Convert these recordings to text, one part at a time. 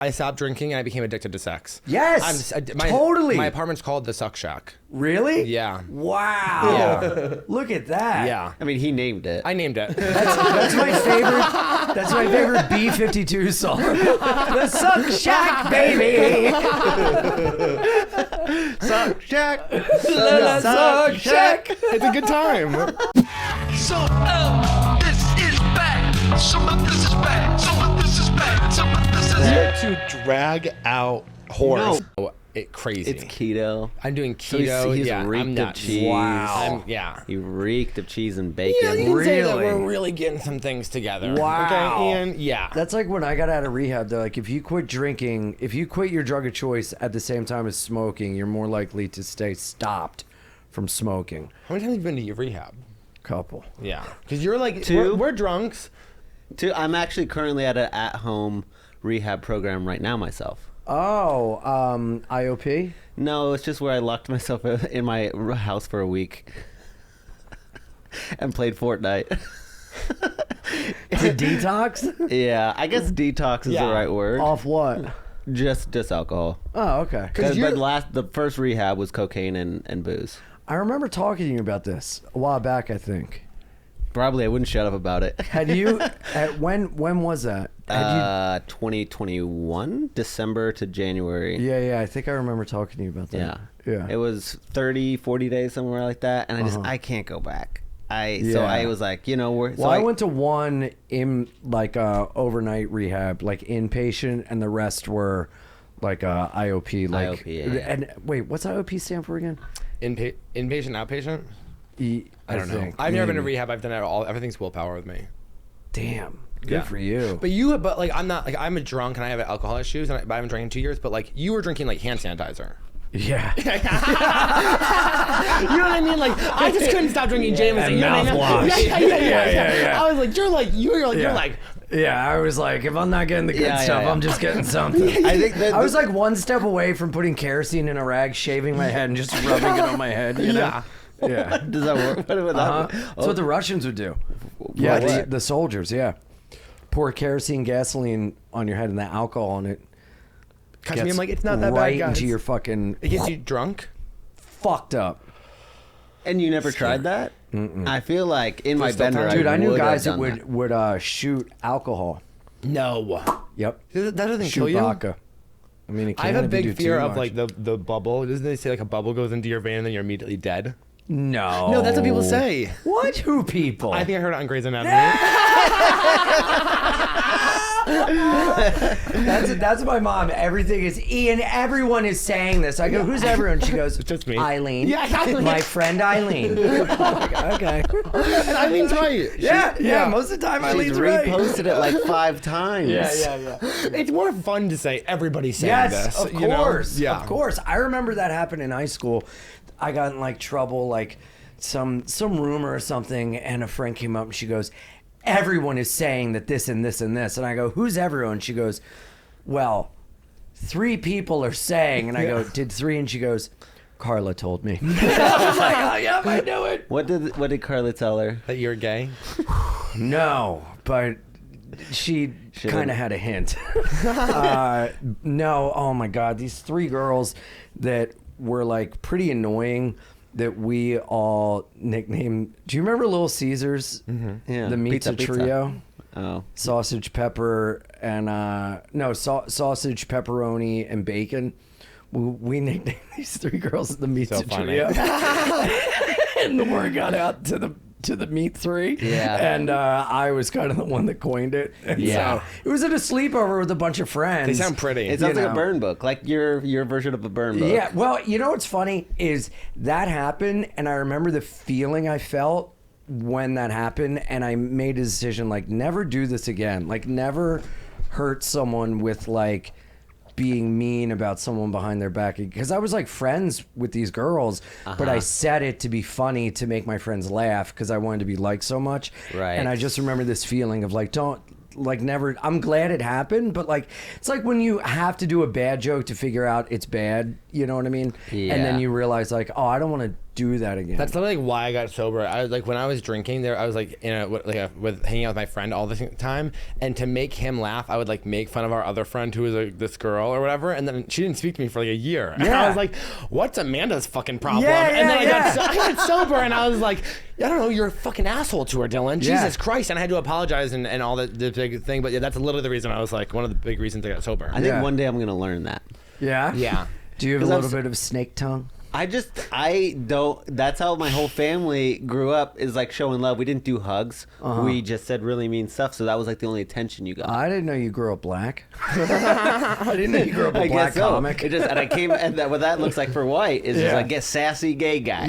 I stopped drinking and I became addicted to sex. Yes, totally. My apartment's called the Suck Shack. Really? Yeah. Wow. Yeah. Look at that. Yeah. I mean, he named it. I named it. That's my favorite. That's my favorite B-52 song. The Suck Shack, baby. Suck Shack. Suck Shack. It's a good time. So, this is back. Some of this is back. Some of this is back. Some of this is To drag out horse. Oh, crazy. It's keto. I'm doing So keto. he's yeah, reeked I'm of nuts. cheese. Wow. He reeked of cheese and bacon. Yeah, you can say that Really? we're really getting some things together. Wow. Okay, Ian? Yeah. That's like when I got out of rehab. They're like, if you quit drinking, if you quit your drug of choice at the same time as smoking, you're more likely to stay stopped from smoking. How many times have you been to your rehab? Couple. Yeah. Because you're like, 2. we're drunks. I'm actually currently at an at-home rehab program right now myself. Oh, IOP? No, it's just where I locked myself in my house for a week and played Fortnite. It's a detox? Yeah, I guess detox is the right word. Off what? Just alcohol. Oh, okay. But the first rehab was cocaine and booze. I remember talking to you about this a while back, I think. Probably I wouldn't shut up about it. Had you, when was that? 2021, December to January. Yeah, I think I remember talking to you about that. Yeah. It was 30, 40 days, somewhere like that. And I can't go back. So I was like, I went to one in like overnight rehab, like inpatient, and the rest were like IOP. Like, IOP, yeah. And wait, what's IOP stand for again? Inpatient, outpatient? I don't know. think, I've never been to maybe. rehab. I've done it all. Everything's willpower with me. Damn. Good Yeah. for you. But like, I'm not, like, I'm a drunk and I have alcohol issues, but I haven't drank in 2 years, but like, you were drinking like hand sanitizer. Yeah. You know what I mean? Like, I just couldn't stop drinking Jameson. And You know what I mean? mouthwash. Yeah. I was like, you're like, Yeah, I was like, if I'm not getting the good stuff, I'm just getting something. I think that I was like one step away from putting kerosene in a rag, shaving my head, and just rubbing it on my head. You know? Yeah. Does that work? What would that That's what the Russians would do. Yeah, the soldiers, yeah. Pour kerosene, gasoline on your head and the alcohol on it. catch me. I'm like, it's not that right bad, guys. into your fucking... It gets you drunk? Fucked up. And you never tried that? I feel like in my bender, Dude, I knew guys that would would shoot alcohol. No. Yep. That doesn't Shoot kill you? vodka. I mean, it I can have a if you do big fear too of much. like the bubble. Doesn't they say like a bubble goes into your vein and then you're immediately dead? No. No, that's what people say. What? Who people? I think I heard it on Grey's Anatomy. That's my mom. Everything is Ian. Everyone is saying this. I go, who's everyone? She goes, It's just me. Eileen. Yeah, Eileen. My friend Eileen. Okay. And Eileen's right. Yeah. Most of the time, She's Eileen's right. reposted it like 5 times. Yeah. It's more fun to say everybody's saying Yes, this. of you know? course. Yeah. Of course. I remember that happened in high school. I got in like trouble, like some rumor or something, and a friend came up and she goes, everyone is saying that this and this and this. And I go, who's everyone? She goes, well, 3 people are saying. And I go, did 3? And she goes, Carla told me. I was like, oh, yeah, I knew it. What did Carla tell her? That you're gay? No, but she kind of had a hint. No, oh my God, these 3 girls that were like pretty annoying that we all nicknamed. Do you remember Little Caesars? Mm-hmm. Yeah, The Meatza Trio? Oh, Sausage, pepper, and sausage, pepperoni, and bacon. We nicknamed these 3 girls the Meatza Trio. And the word got out to the Meat 3. Yeah. And I was kind of the one that coined it. And so it was at a sleepover with a bunch of friends. They sound pretty. it sounds like a burn book, like your version of a burn book. Yeah, well, you know what's funny is that happened, and I remember the feeling I felt when that happened, and I made a decision, like, never do this again. Like, never hurt someone with, like, being mean about someone behind their back. Because I was, like, friends with these girls, but I said it to be funny to make my friends laugh because I wanted to be liked so much. Right. And I just remember this feeling of, like, don't... Like never, I'm glad it happened, but like, it's like when you have to do a bad joke to figure out it's bad, you know what I mean? Yeah. And then you realize like, oh, I don't want to do that again. That's literally like why I got sober. I was like, when I was drinking there, I was like with hanging out with my friend all the time, and to make him laugh, I would like make fun of our other friend who was like this girl or whatever, and then she didn't speak to me for like a year. And I was like, what's Amanda's fucking problem? And then I got sober, and I was like, I don't know, you're a fucking asshole to her, Dylan. Jesus Christ. And I had to apologize and all the big thing, but yeah, that's literally the reason I was like, one of the big reasons I got sober. I think one day I'm gonna learn that. Yeah? Yeah. Do you have a little bit of snake tongue? I don't. That's how my whole family grew up, is like showing love. We didn't do hugs. We just said really mean stuff. So that was like the only attention you got. I didn't know you grew up black. I didn't know you grew up a black comic. It just, and I came, and that what that looks like for white is just like get sassy gay guy.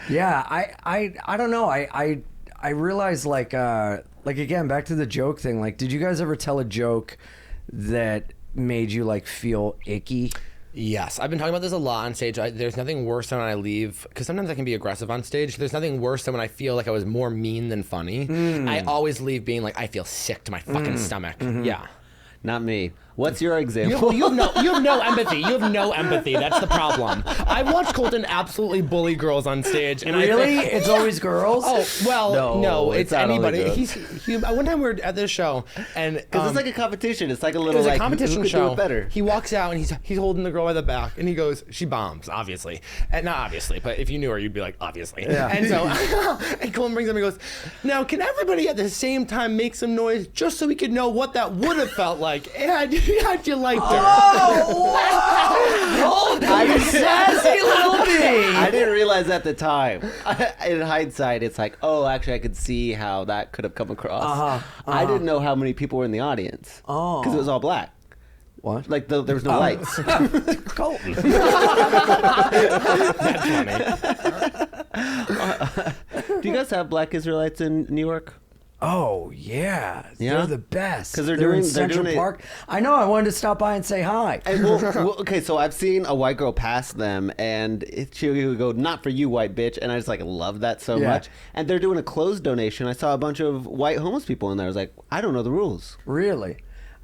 Yeah. I don't know. I realized like again, back to the joke thing. Like, did you guys ever tell a joke that made you like feel icky? Yes, I've been talking about this a lot on stage. There's nothing worse than when I leave, because sometimes I can be aggressive on stage. There's nothing worse than when I feel like I was more mean than funny. I always leave being like, I feel sick to my fucking stomach. Yeah. Not me. What's your example? You have no empathy. You have no empathy. That's the problem. I watched Colton absolutely bully girls on stage. And really? It's always girls? Oh, well, no, it's not only anybody. girls. One time we were at this show, and Because it's like a competition. It's like a little it was like a competition who could show. do it better. He walks out and he's holding the girl by the back, and he goes, "She bombs, obviously." And not obviously, but if you knew her, you'd be like, "Obviously." Yeah. And so, and Colton brings him and goes, "Now, can everybody at the same time make some noise just so we could know what that would have felt like? How'd you like her?" Oh, wow. You sassy little bee. I didn't realize at the time. In hindsight, it's like, oh, actually, I could see how that could have come across. I didn't know how many people were in the audience. Oh. Because it was all black. What? Like, there was no lights. Colton. That's funny. Do you guys have black Israelites in New York? Oh yeah, Yeah? they're the best. 'Cause they're they're in doing Central it- Park. I know. I wanted to stop by and say hi. And well, okay, so I've seen a white girl pass them, and she would go, "Not for you, white bitch," and I just like love that so Yeah. much. And they're doing a clothes donation. I saw a bunch of white homeless people in there. I was like, I don't know the rules. Really?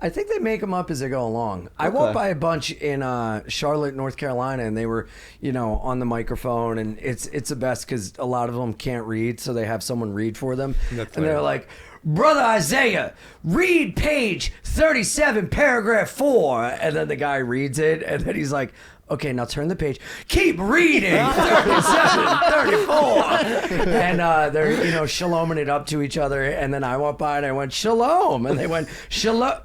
I think they make them up as they go along. I walked by a bunch in Charlotte, North Carolina, and they were, on the microphone, and it's the best because a lot of them can't read, so they have someone read for them. And they're like, "Brother Isaiah, read page 37, paragraph 4." And then the guy reads it, and then he's like, "Okay, now turn the page. Keep reading. 37, 34." And they're, shaloming it up to each other. And then I walked by and I went, "Shalom." And they went, "Shalom."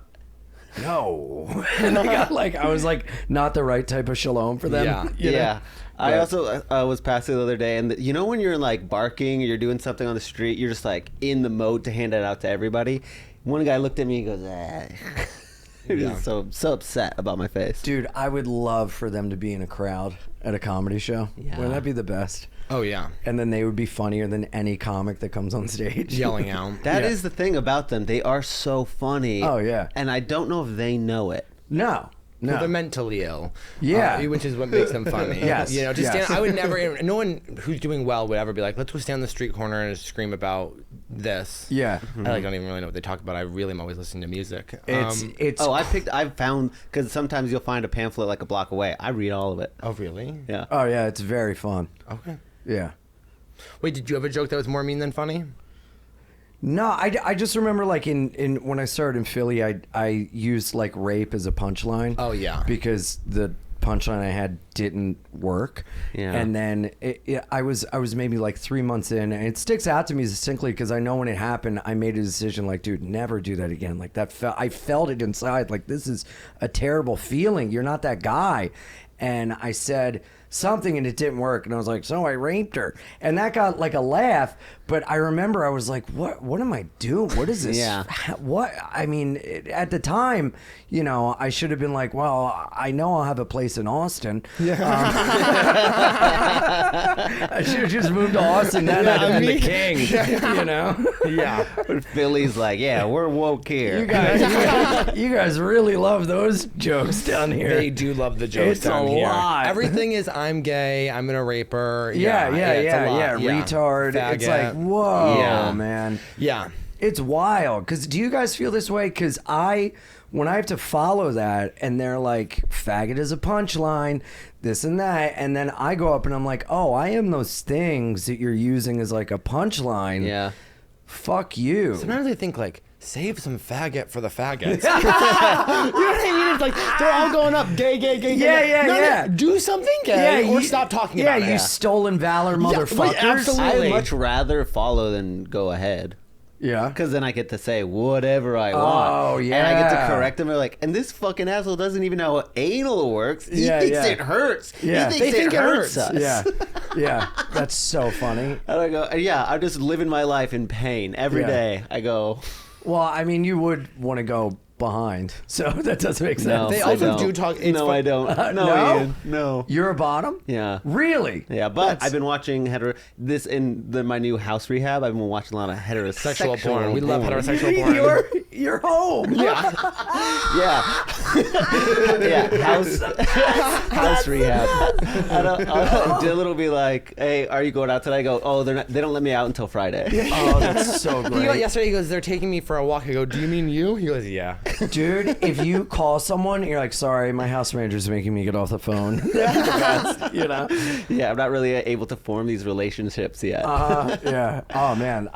No. And I was like, not the right type of shalom for them. Yeah. Yeah. I also was passing the other day, and when you're like barking or you're doing something on the street, you're just like in the mode to hand it out to everybody. One guy looked at me and goes, He was so upset about my face. Dude, I would love for them to be in a crowd at a comedy show. Yeah. Wouldn't that be the best? Oh yeah, And then they would be funnier than any comic that comes on stage. yelling out. That is the thing about them. They are so funny. Oh, yeah. And I don't know if they know it. No. Well, they're mentally ill. Yeah. Which is what makes them funny. Yes, yes. I would never, no one who's doing well would ever be like, let's go stand on the street corner and scream about this. Yeah. I don't even really know what they talk about. I really am always listening to music. It's I've found, because sometimes you'll find a pamphlet like a block away. I read all of it. Oh, really? Yeah. oh yeah, it's very fun. Okay. Yeah. Wait, did you have a joke that was more mean than funny? No, I just remember like in when I started in Philly, I used like rape as a punchline. Oh, yeah. Because the punchline I had didn't work. Yeah. And then I was maybe like 3 months in, and it sticks out to me distinctly because I know when it happened, I made a decision like, dude, never do that again. Like I felt it inside. Like, this is a terrible feeling. You're not that guy. And I said something and it didn't work, and I was like, so I raped her, and that got like a laugh. But I remember I was like, what am I doing? What is this? Yeah. What? I mean, at the time, I should have been like, well, I know I'll have a place in Austin. Yeah. I should have just moved to Austin. Then I'd have been the king. Yeah. But Philly's like, yeah, we're woke here. You guys really love those jokes down here. They do love the jokes It's down a here. lot. Everything is I'm gay, I'm gonna rape her. Yeah, it's a lot. retard. It's Faggot. like, whoa, Yeah. man. Yeah. It's wild. Because do you guys feel this way? Because I when I have to follow that and they're like, faggot is a punchline, this and that, and then I go up and I'm like, oh, I am those things that you're using as like a punchline. Yeah. Fuck you. Sometimes I think like, save some faggot for the faggots. You know what I mean? It's like they're all going up, gay. No, do something gay, or stop talking about it. Yeah, you stolen valor, motherfuckers. absolutely. I'd much rather follow than go ahead. Yeah. Because then I get to say whatever I want. Oh, yeah. And I get to correct them. They're like, and this fucking asshole doesn't even know how anal works. He thinks it hurts. Yeah. He thinks it hurts us. Yeah. That's so funny. And I go, yeah, I'm just living my life in pain every day. I go... Well, I mean, you would want to go behind, so that doesn't make sense. No, They I also don't. do talk. I don't. No, No? Ian, no. You're a bottom? Yeah. Really? Yeah, but I've been watching my new house rehab. I've been watching a lot of heterosexual Sexual porn. We love heterosexual porn. You're home. Yeah. Yeah. House rehab. Dylan will be like, hey, are you going out today? I go, oh, they don't let me out until Friday. Oh, that's so great. Yesterday he goes, they're taking me for a walk. I go, do you mean you? He goes, yeah. Dude, if you call someone, you're like, sorry, my house manager's making me get off the phone. You know? Yeah, I'm not really able to form these relationships yet. Yeah. Oh, man.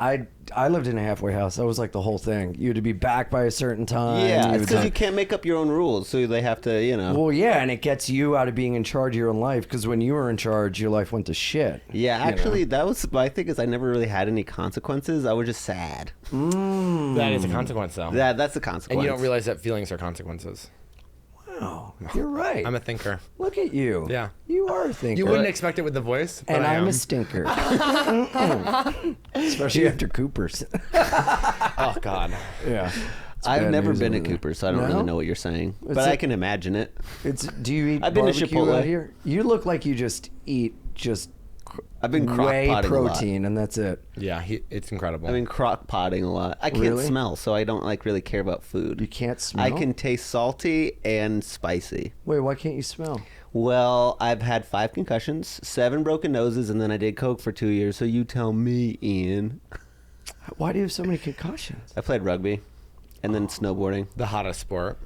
I lived in a halfway house. That was like the whole thing. You had to be back by a certain time. Yeah, it's would because like- you can't make up your own rules, so they have to, you know. Well, yeah, and it gets you out of being in charge of your own life, because when you were in charge, your life went to shit. Yeah, you know? actually, that was my thing. Is I never really had any consequences. I was just sad. That is a consequence, though. That's the consequence. And you don't realize that feelings are consequences. Wow, you're right. I'm a thinker. Look at you. Yeah. You are a thinker. You wouldn't expect it with the voice, but And I I'm am. a stinker. Especially after Cooper's. Oh, God. Yeah. I've bad never news been over to there. Cooper, so I don't No? really know what you're saying. But It's I a- can imagine it. Do you eat I've been to barbecue Chipotle. out here? You look like you just eat I've been crock whey potting a lot. protein, and that's it. Yeah, it's incredible. I've been crock potting a lot. I can't Really? smell, so I don't like really care about food. You can't smell? I can taste salty and spicy. Wait, why can't you smell? Well, I've had 5 concussions, 7 broken noses, and then I did coke for 2 years. So you tell me, Ian. Why do you have so many concussions? I played rugby, and then snowboarding. the hottest sport.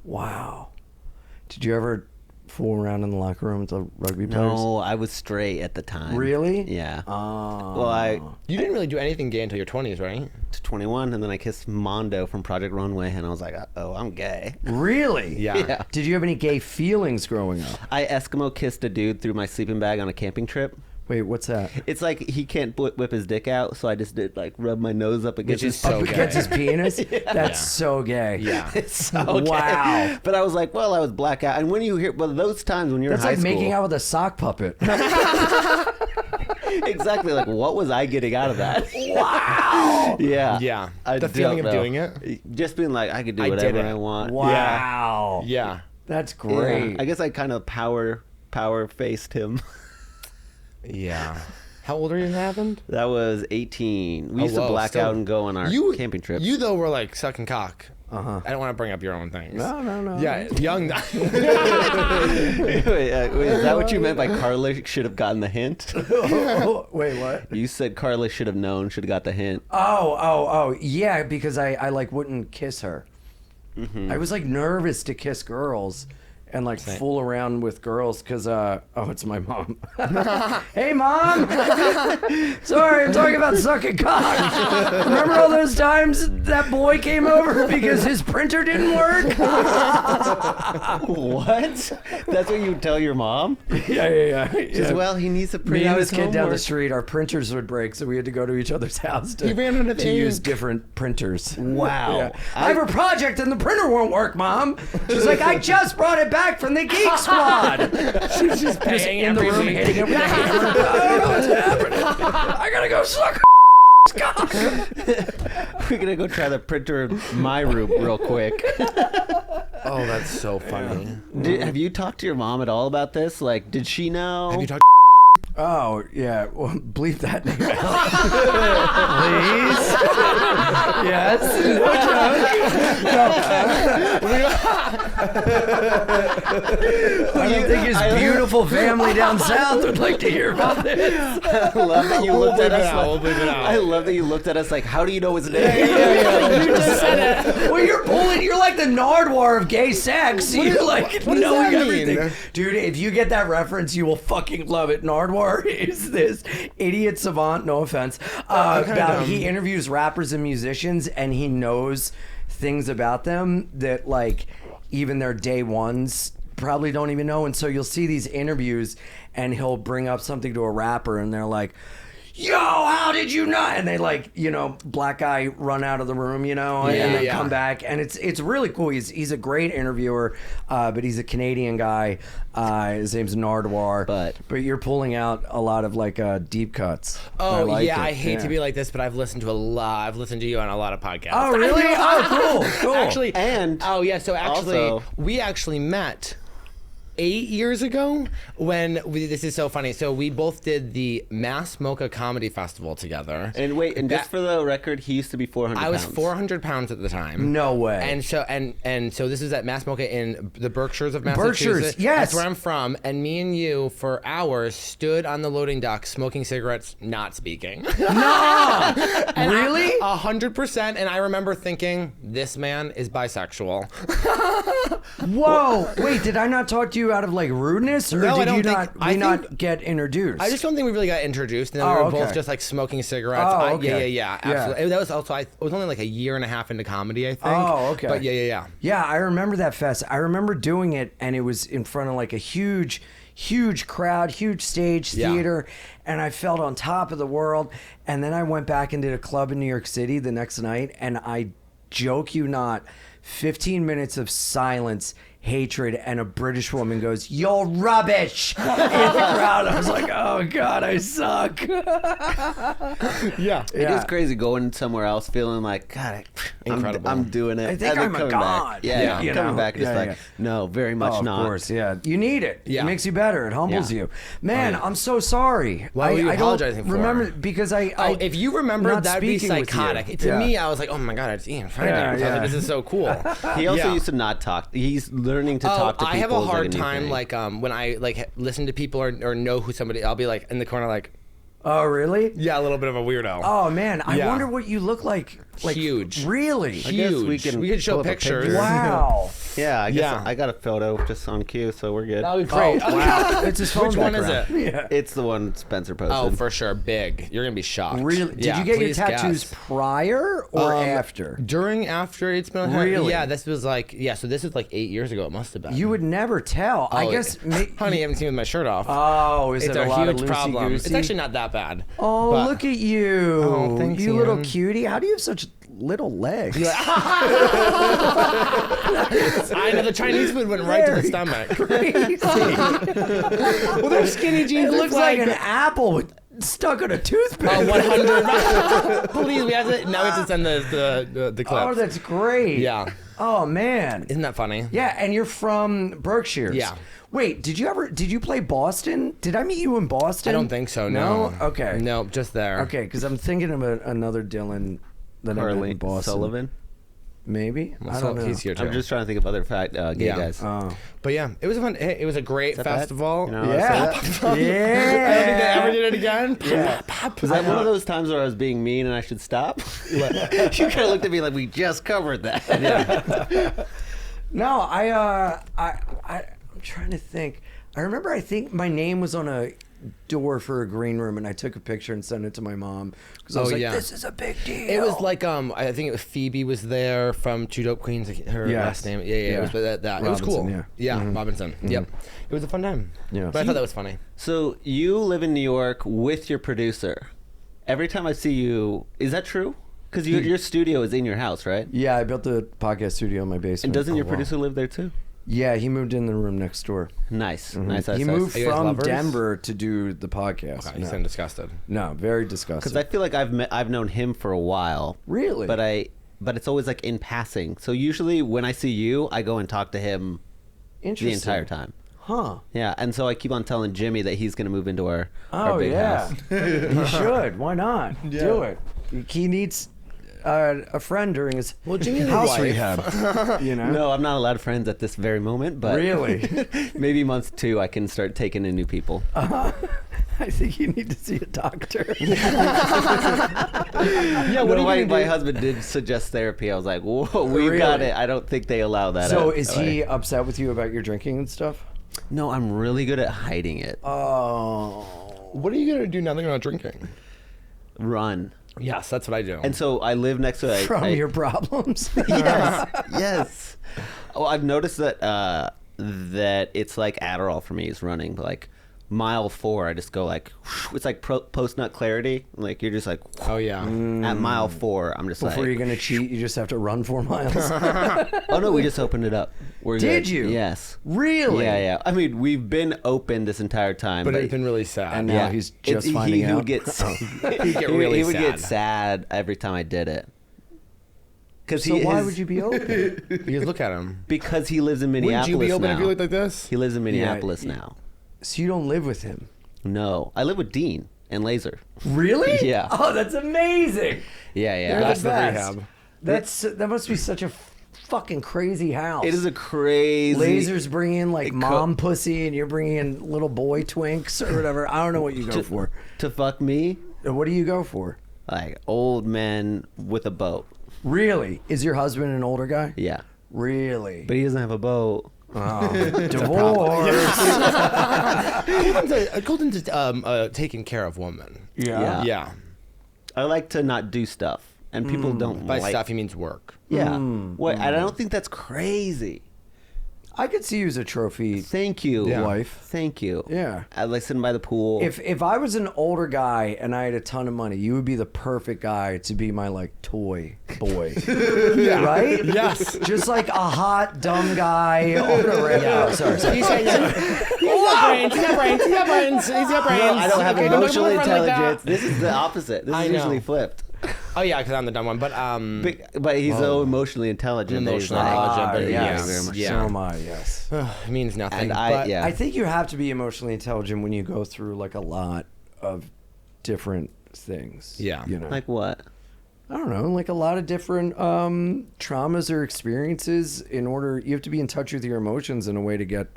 Wow. Did you ever fool around in the locker room with the rugby players? No, I was straight at the time. Really? Yeah. Oh. Well, I You didn't really do anything gay until your 20s, right? was 21, and then I kissed Mondo from Project Runway, and I was like, oh, I'm gay. Really? Yeah. Yeah. Did you have any gay feelings growing up? I Eskimo kissed a dude through my sleeping bag on a camping trip. Wait, what's that? It's like he can't whip his dick out, so I just did like rub my nose up against Which is his so Up gay. against his penis? That's Yeah. so gay. Yeah. It's so gay. Wow. But I was like, well, I was blackout. And when you hear, well, those times when you're That's in high like school. making out with a sock puppet. Exactly. Like, what was I getting out of that? Wow. Yeah. Yeah. I The feeling don't of know. doing it? Just being like, I could do I did whatever it. I want. Wow. Yeah. That's Yeah. great. I guess I kind of power faced him. Yeah. How old are you when that happened? That was 18. We Oh, used to whoa, black still- out and go on our camping trips. You, though, were like sucking cock. Uh-huh. I don't want to bring up your own things. No. Yeah, young. wait, is that what you meant by Carla should have gotten the hint? Wait, what? You said Carla should have known, should have got the hint. Oh, yeah, because I like wouldn't kiss her. Mm-hmm. I was like nervous to kiss girls and like fool around with girls because it's my mom. Hey, Mom. Sorry, I'm talking about sucking cock. Remember all those times that boy came over because his printer didn't work? What? That's what you tell your mom? Yeah. Says, well, he needs to print Me out and his this kid down the homework. street, our printers would break, so we had to go to each other's house to, He ran out of to use ink. different printers. Wow. Yeah. I have a project and the printer won't work, Mom. She's like, I just brought it back from the Geek Squad. She's just paying in the every room week. hitting it with a hammer. I don't know what's happening. I gotta go suck cock. We're going to go try the printer in my room real quick. Oh, that's so funny. Have you talked to your mom at all about this? Like, did she know? Have you talked? Oh, yeah. Well, bleep that name out. Please? Yes. I don't think his beautiful family down south would like to hear about this. I love that you looked at us. We'll bleep it out. I love that you looked at us like, how do you know his name? You just said it. Well, you're like the Nardwuar of gay sex. You're like knowing that mean? everything. Dude, if you get that reference, you will fucking love it. Nardwuar is this idiot savant, no offense, he interviews rappers and musicians, and he knows things about them that, like, even their day ones probably don't even know. And so you'll see these interviews, and he'll bring up something to a rapper, and they're like, yo, how did you not? And they, like, you know, black guy run out of the room, you know, and they come back. And it's really cool. He's a great interviewer, but he's a Canadian guy. His name's Nardwuar. But you're pulling out a lot of, like, deep cuts. Oh, I hate to be like this, but I've listened to I've listened to you on a lot of podcasts. Oh, really? Oh, cool. Actually, and so we actually met 8 years ago when this is so funny. So we both did the Mass Mocha Comedy Festival together. And wait, and just for the record, he used to be 400 pounds. I was 400 pounds at the time. No way. And so this is at Mass Mocha in the Berkshires of Massachusetts. Berkshires, yes. That's where I'm from. And me and you, for hours, stood on the loading dock smoking cigarettes, not speaking. No! Really? 100%. And I remember thinking, this man is bisexual. Whoa! Wait, did I not talk to you out of, like, rudeness, or No, I did don't you think- not get introduced? I just don't think we really got introduced, and then we were both just like smoking cigarettes. Oh, okay. Yeah, absolutely. That was also I was only like a year and a half into comedy, I think. Oh, okay. But yeah. Yeah, I remember that fest. I remember doing it, and it was in front of, like, a huge crowd, huge stage, theater, and I felt on top of the world. And then I went back and did a club in New York City the next night, and I joke you not, 15 minutes of silence, hatred, and a British woman goes, "You're rubbish," in the crowd. I was like, oh God, I suck. Yeah. It is crazy going somewhere else feeling like, God, Incredible. I'm doing it. I think and then I'm a coming god. back. Yeah, You coming know? back and it's Yeah, like, yeah. no, very much not. Of course, yeah. You need it. Yeah. It makes you better. It humbles Yeah. you. Man, I'm so sorry. What were you I apologizing don't for? remember because if you remember, not that'd be speaking with you. psychotic. To Yeah. me, I was like, oh my God, it's Ian Fidance. Yeah, I was like, this is so cool. He also used to not talk. He's learning to talk to people. I have a is, hard like, new time, thing. like, when I like listen to people or know who somebody, I'll be like in the corner, like, Oh, really? yeah, a little bit of a weirdo. Oh man, I Yeah. wonder what you look like. Like, Huge. Really? guess Huge. we can show pull up a pictures. picture. Wow. Yeah, I guess Yeah. I got a photo just on cue, so we're good. That would be great. Oh, wow. It's his phone Which one is background. it? Yeah. It's the one Spencer posted. Oh, for sure, big. You're gonna be shocked. Really? Did Yeah, you get your please tattoos guess. prior or after? During, after, it's been Really? Yeah, this was like so this was like 8 years ago. It must have been. You would never tell. I guess. Honey, you haven't seen me with my shirt off. Oh, is it's it a a lot huge of problem. It's loosey-goosey? actually not that bad. Oh, but- look at you. Oh, thanks, you little Ian. cutie. How do you have such little legs? I know the Chinese food went right to the stomach. Crazy. Well, they're skinny jeans. It looks like an apple stuck on a toothpick. 100. Please, we have to. Now we have to send the clip. Oh, that's great. Yeah. Oh man. Isn't that funny? Yeah, and you're from Berkshires. Yeah. Wait, did you play Boston? Did I meet you in Boston? I don't think so. No. Okay. No, just there. Okay, because I'm thinking of another Dylan that I met Harley in Boston. Sullivan. Maybe. I So don't know. he's here too. I'm just trying to think of other gay Yeah. guys. Oh. But yeah, it was a fun. It was a great that bad? festival. You know, I Yeah. said that. Yeah. I don't think they ever did it again. Yeah. Was that one of those times where I was being mean and I should stop? You kind of looked at me like we just covered that. No, I'm trying to think. I think my name was on a door for a green room, and I took a picture and sent it to my mom because I was Oh, like, yeah. "This is a big deal." It was like I think it was Phoebe was there from Two Dope Queens. Her Yes. last name. Yeah. It was that. It was Robinson, cool. yeah. Mm-hmm. Robinson. Yep. It was a fun time. Yeah. But I thought that was funny. So you live in New York with your producer. Every time I see you, is that true? Because your studio is in your house, right? Yeah, I built the podcast studio in my basement. And doesn't your wow. producer live there too? Yeah, he moved in the room next door. Nice, nice. He nice. moved Are you guys from lovers? Denver to do the podcast. You sound disgusted. No, very disgusting. Because I feel like I've known him for a while. Really? But it's always like in passing. So usually when I see you, I go and talk to him the Interesting. entire time. Huh. Yeah, and so I keep on telling Jimmy that he's gonna move into our big yeah. house. He should. Why not? Do it. He needs a friend during his house rehab. You know? No, I'm not allowed friends at this very moment, but Really? maybe month 2 I can start taking in new people. I think you need to see a doctor. Yeah, what are you my gonna do? husband did suggest therapy. I was like, whoa, we've got Really? it. I don't think they allow that. So out. is he upset with you about your drinking and stuff? No, I'm really good at hiding it. Oh. What are you gonna do now that you're not drinking? Run. Yes, that's what I do. And so I live next to From your problems? Yes, yes. Oh, I've noticed that that it's like Adderall for me is running. Like mile 4, I just go like, it's like post nut clarity. Like you're just like, oh yeah. at mile 4, I'm just Before like, you're going to cheat, you just have to run 4 miles. oh no, we just opened it up. We're Did good. you? Yes. Really? Yeah, yeah. I mean, we've been open this entire time, But it's been really sad. And now he's just finding he out. would get, He'd get really he would get sad. sad every time I did it. So why would you be open? Because look at him. Because he lives in Wouldn't Minneapolis you be open now. if you looked like this? He lives in Minneapolis Yeah, now. So you don't live with him? No, I live with Dean and Laser. Really? Yeah. Oh, that's amazing. Yeah, yeah. They're That's the the best. rehab. That must be such a fucking crazy house. It is a crazy. Lasers bringing in like mom pussy, and you're bringing in little boy twinks or whatever. I don't know what you go for. to fuck me, What do you go for? like old men with a boat. Really? Is your husband an older guy? Yeah, Really? but he doesn't have a boat. Divorce. Colton's just taking care of woman. Yeah. Yeah. I like to not do stuff, and people don't By like. stuff, he means work. Yeah. What? I don't think that's crazy. I could see you as a trophy Thank you, wife. Thank you. Yeah. I like sitting by the pool. If I was an older guy and I had a ton of money, you would be the perfect guy to be my like toy boy. Yeah. Right? Yes. Just like a hot dumb guy on a radio. Yeah. Oh, sorry. He's got brains. He's got brains. He's got brains. He's got brains. no, I don't have Okay, emotional run like that. intelligence. This is the opposite. This I is know. usually flipped. Oh yeah, because I'm the dumb one. But But he's so emotionally intelligent. that he's Emotionally like, intelligent, but yes. very much yeah. So am I, yes. it means nothing. And but yeah. I think you have to be emotionally intelligent when you go through like a lot of different things. Yeah. You know? like what? I don't know, like a lot of different traumas or experiences. In order, you have to be in touch with your emotions in a way to get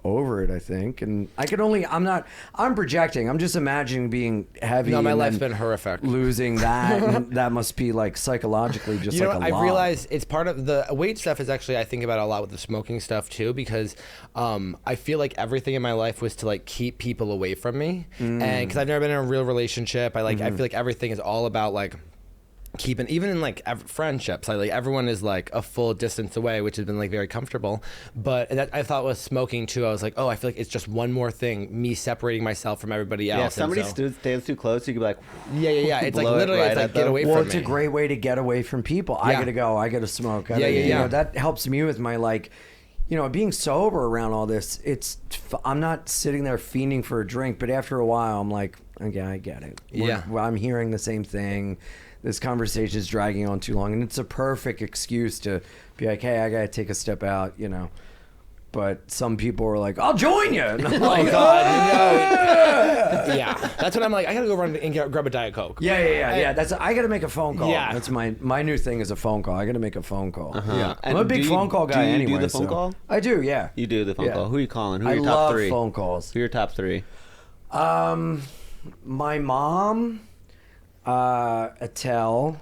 over it, I think. And I'm projecting. I'm just imagining being heavy. No, my and life's then been horrific. Losing that, and that must be like psychologically just You know like what? a lot. I realize it's part of the weight stuff is actually I think about it a lot with the smoking stuff too because I feel like everything in my life was to like keep people away from me and because I've never been in a real relationship I feel like everything is all about like keeping even in like friendships like everyone is like a full distance away which has been like very comfortable but that I thought was smoking too. I was like, oh, I feel like it's just one more thing, me separating myself from everybody else. Yeah, if somebody and so, stands too close, you could be like, yeah it's like blow it literally right it's like at get them. away Well, from it's me. a great way to get away from people. I Yeah. gotta go. I gotta smoke. Yeah. You know, that helps me with my like, you know, being sober around all this. I'm not sitting there fiending for a drink, but after a while, I'm like, okay, I get it. I'm hearing the same thing. This conversation is dragging on too long, and it's a perfect excuse to be like, hey, I gotta take a step out, you know. But some people are like, I'll join you. And I'm like, Yeah, that's what I'm like. I gotta go run and grab a Diet Coke. Yeah. I gotta make a phone call. Yeah. That's my new thing is a phone call. I gotta make a phone call. Yeah. I'm a big phone call guy do you anyway. do the phone so- call? I do, yeah. You do the phone Yeah. call. Who are you calling? Who are I your top love 3? phone calls. Who are your top 3? My mom, Attell,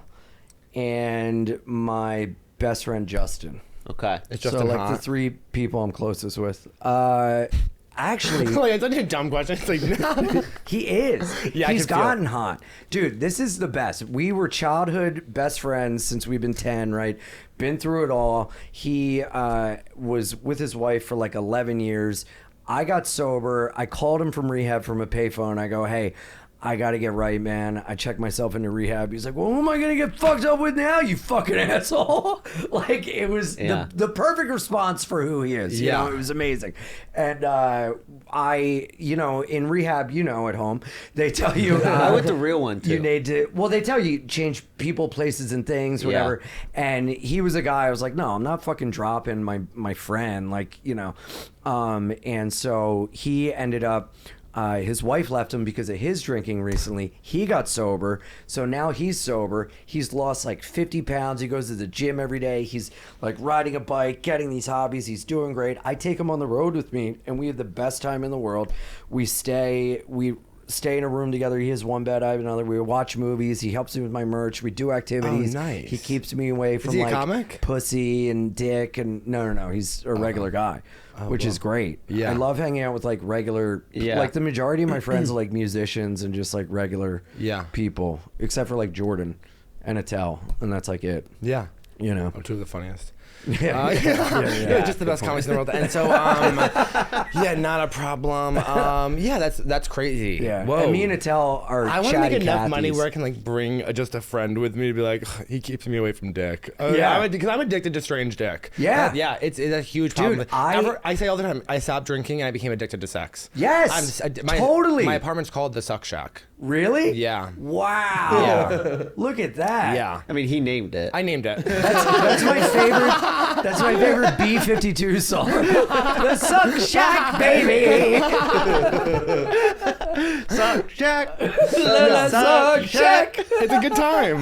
and my best friend Justin. Okay. It's So Justin like hot. the 3 people I'm closest with. Actually, Like, it's such a dumb question. It's like, no. he is. Yeah, I He's can feel gotten hot. Dude, this is the best. We were childhood best friends since we've been 10, right? Been through it all. He was with his wife for like 11 years. I got sober. I called him from rehab from a payphone. I go, hey, I got to get right, man. I checked myself into rehab. He's like, well, who am I going to get fucked up with now, you fucking asshole? Like, it was the perfect response for who he is. You know, it was amazing. And in rehab, at home, they tell you. I went to real one, too. You need to, they tell you change people, places, and things, whatever. Yeah. And he was a guy, I was like, no, I'm not fucking dropping my friend. Like, and so he ended up. His wife left him because of his drinking recently. He got sober. So now he's sober. He's lost like 50 pounds. He goes to the gym every day. He's like riding a bike, getting these hobbies. He's doing great. I take him on the road with me and we have the best time in the world. We stay in a room together. He has one bed, I have another. We watch movies. He helps me with my merch. We do activities. Oh, nice. He keeps me away from Is he like a comic? pussy and dick and no. He's a regular guy. Which is great. Yeah. I love hanging out with like regular, like the majority of my friends are like musicians and just like regular people, except for like Jordan and Attell, and that's like it. Yeah. Oh, two of the funniest. Yeah, just the best comics in the world. And so, not a problem. That's crazy. Yeah. Whoa. And me and Attell are I want to make enough Cathy's. money where I can like bring just a friend with me to be like, he keeps me away from dick. Yeah. Because I'm addicted to strange dick. Yeah. It's a huge problem. Dude, I say all the time, I stopped drinking and I became addicted to sex. Yes. Totally. My apartment's called the Suck Shack. Really? Yeah. Wow. Yeah. Look at that. Yeah. I mean, he named it. I named it. That's my favorite. That's my favorite B-52 song. The Suck Shack, baby. Suck Shack. Suck Shack. It's a good time.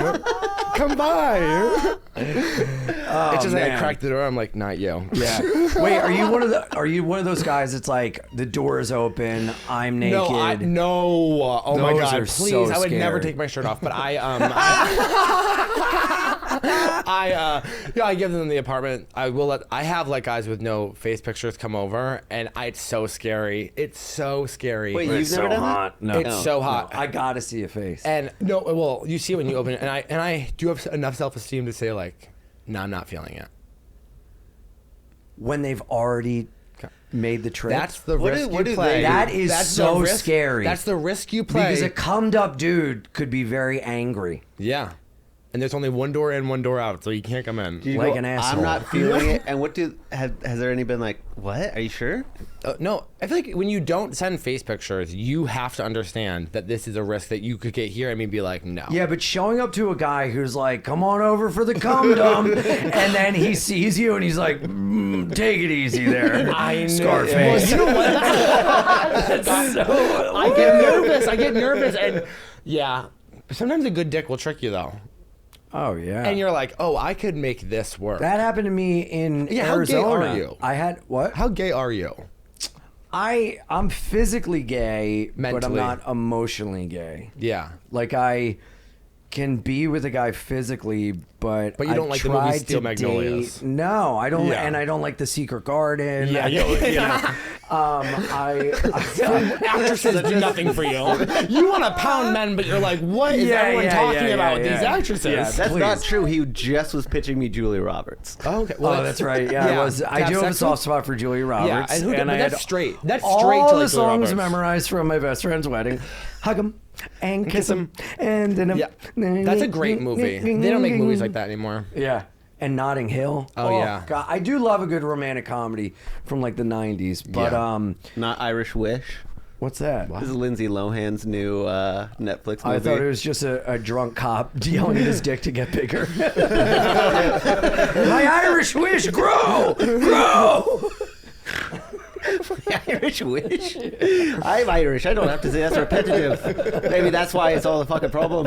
Come by. It's just like I cracked the door. I'm like, not you. Yeah. Wait, are you one of those guys that's like the door is open, I'm naked? No. Oh my Those God. are Please. so I would never scary. take my shirt off, but I give them the apartment. I have like guys with no face pictures come over, and it's so scary. It's so scary. Wait, It's you've never so done hot. that? No. It's so hot. I gotta see a face. And no, well, you see it when you open it, and I do have enough self-esteem to say like, no, I'm not feeling it. When they've already made the trip. That's the risk what you do play. they- That is That's so the risk, scary. That's the risk you play. Because a cummed up dude could be very angry. Yeah. And there's only one door in, one door out, so you can't come in. Do you Like go, an asshole. I'm not feeling it. And has there any been like, what? Are you sure? No, I feel like when you don't send face pictures, you have to understand that this is a risk that you could get here and me be like, no. Yeah, but showing up to a guy who's like, come on over for the cum dump, and then he sees you and he's like, take it easy there. I know. Scarface. Well, you know what? I get nervous, and yeah. Sometimes a good dick will trick you though. Oh, yeah. And you're like, oh, I could make this work. That happened to me in Arizona. How gay are you? I had, what? How gay are you? I'm physically gay, but I'm Mentally. not emotionally gay. Yeah. Like, I can be with a guy physically, but you don't like the movie Steel Magnolias. No, I don't, Yeah. and I don't like The Secret Garden. Yeah, I don't, Actresses do nothing for you. You want to pound men, but you're like, what is everyone talking about with these actresses? Yeah, That's please. not true. He just was pitching me Julia Roberts. Oh, okay. Oh, that's right. Yeah, Yeah. I was. I To have do have a sex soft with? spot for Julia Roberts. Yeah, and I that's had straight. That's all straight to the like Julia songs Roberts. memorized from my best friend's wedding. Hug him and kiss him, and then Yeah, that's a great movie. They don't make movies like that anymore. Yeah. And Notting Hill. Oh, yeah. God, I do love a good romantic comedy from like the 90s. But Yeah. Not Irish Wish. what's that? This is Lindsay Lohan's new Netflix movie. I thought it was just a drunk cop yelling at his dick to get bigger. My Irish wish, grow! Grow! Irish Wish? I'm Irish. I don't have to say that's repetitive. Maybe that's why it's all the fucking problem.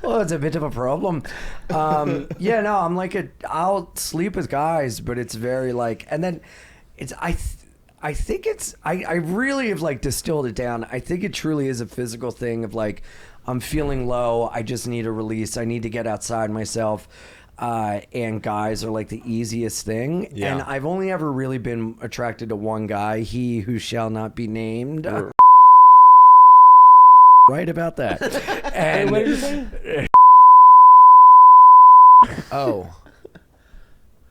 Well, it's a bit of a problem. Yeah, no, I'm like I'll sleep with guys, but it's very like, and then it's, I think it's, I really have like distilled it down. I think it truly is a physical thing of like, I'm feeling low. I just need a release. I need to get outside myself. And guys are like the easiest thing. Yeah. And I've only ever really been attracted to one guy, he who shall not be named. Right about that. And Oh.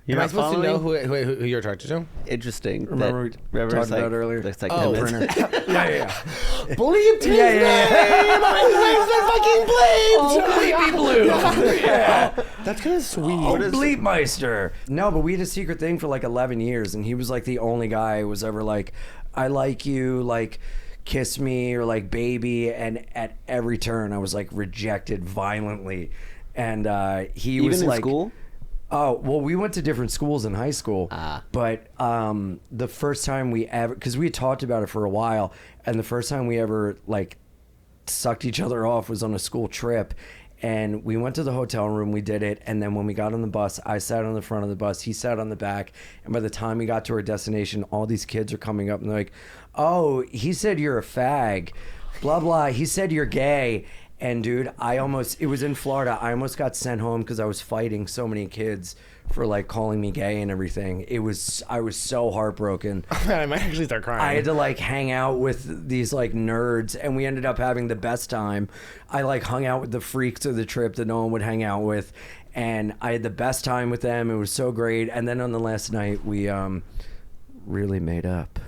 Am I not supposed to know following? who you're attracted to? Interesting. Remember we talked about earlier? It's like Oh. the Printer. yeah. Bleeped his Yeah. name! I fucking bleeped! Bleepy blue. yeah. That's kind of sweet. Oh, Bleepmeister. No, but we had a secret thing for like 11 years, and he was like the only guy who was ever like, I like you, like, kiss me, or like, baby. And at every turn, I was like rejected violently. And he Even was in like, school? Oh, well, we went to different schools in high school. But the first time we ever, because we had talked about it for a while, and the first time we ever like sucked each other off was on a school trip. And we went to the hotel room, we did it, and then when we got on the bus, I sat on the front of the bus, he sat on the back, and by the time we got to our destination, all these kids are coming up and they're like, oh, he said you're a fag, blah, blah, he said you're gay. And dude, it was in Florida, I almost got sent home because I was fighting so many kids for like calling me gay and everything. I was so heartbroken. Man, I might actually start crying. I had to like hang out with these like nerds, and we ended up having the best time. I like hung out with the freaks of the trip that no one would hang out with, and I had the best time with them. It was so great. And then on the last night, we really made up.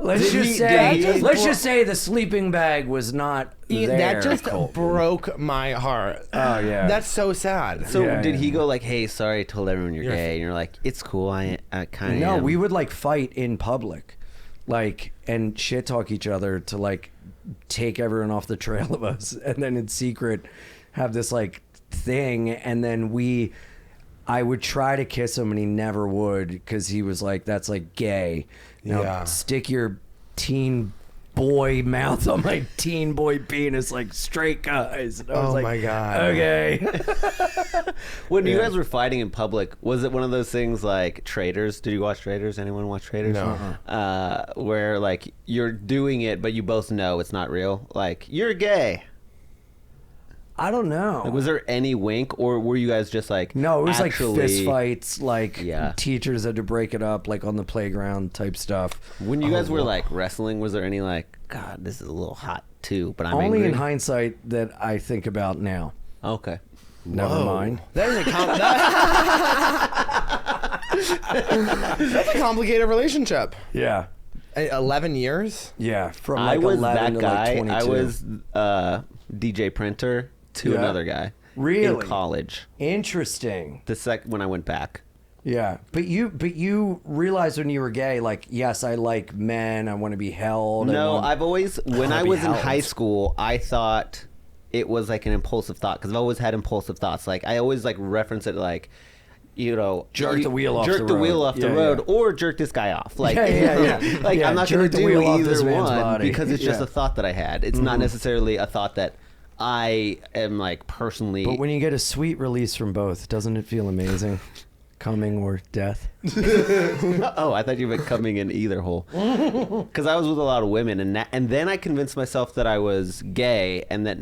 Let's just say the sleeping bag was not there. That just Colton. broke my heart. Oh yeah, That's so sad. So Yeah, did yeah. he go like, "Hey, sorry, I told everyone you're gay," and you're like, "It's cool, I kind of." no. We would like fight in public, like, and shit talk each other to like take everyone off the trail of us, and then in secret have this like thing, and then I would try to kiss him and he never would because he was like, that's like gay. Now, Yeah. stick your teen boy mouth on my teen boy penis like straight guys. And I was Oh like, my God. Okay. When you Yeah. guys were fighting in public, was it one of those things like Traitors? Did you watch Traitors? Anyone watch Traitors? No. Where like you're doing it, but you both know it's not real. Like you're gay. I don't know. Like, was there any wink, or were you guys just like No, it was actually, like fist fights, like Yeah. teachers had to break it up, like on the playground type stuff. When you guys were like wrestling, was there any like, God, this is a little hot too, but I'm Only angry? in hindsight that I think about now. Okay. Never mind. That is that's a complicated relationship. Yeah. 11 years? Yeah. From I like was 11 that to guy. like 22. I was DJ Printer to Yeah. another guy. Really? In college. Interesting. When I went back. Yeah. But you realized when you were gay, like, yes, I like men. I want to be held. No, I've always, when I be was in held. high school, I thought it was like an impulsive thought because I've always had impulsive thoughts. Like I always like reference it like, you know, Jerk the wheel off jerk the the road. wheel off the Yeah, road, yeah. or jerk this guy off. Like, Yeah. like Yeah, I'm not going jerk to the do wheel off this either man's one body. because it's just Yeah. a thought that I had. It's not necessarily a thought that I am like personally. But when you get a sweet release from both, doesn't it feel amazing? Coming or death? Oh, I thought you meant coming in either hole. Because I was with a lot of women, and then I convinced myself that I was gay and that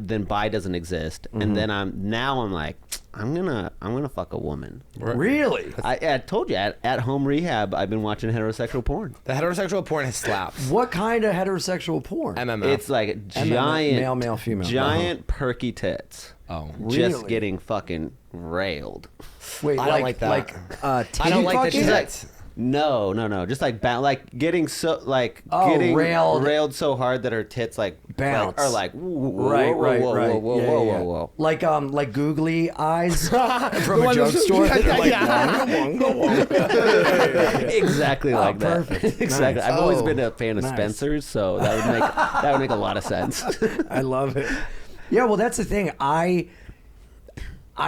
then bi doesn't exist. And then I'm like, I'm gonna fuck a woman. Really? I told you at home rehab, I've been watching heterosexual porn. The heterosexual porn has slaps. What kind of heterosexual porn? MMO. It's like giant, male, female. giant perky tits. Oh. Just Really? getting fucking railed. Wait, I don't like that. I don't like that she's like, No. Just like getting so Oh, getting railed. so hard that her tits like Bounce. are like whoa, Right. whoa. Like googly eyes from a drugstore. Go on. Exactly like that. perfect. Exactly. Nice. I've always Oh, been a fan of nice. Spencer's, so that would make a lot of sense. I love it. Yeah, well, that's the thing. I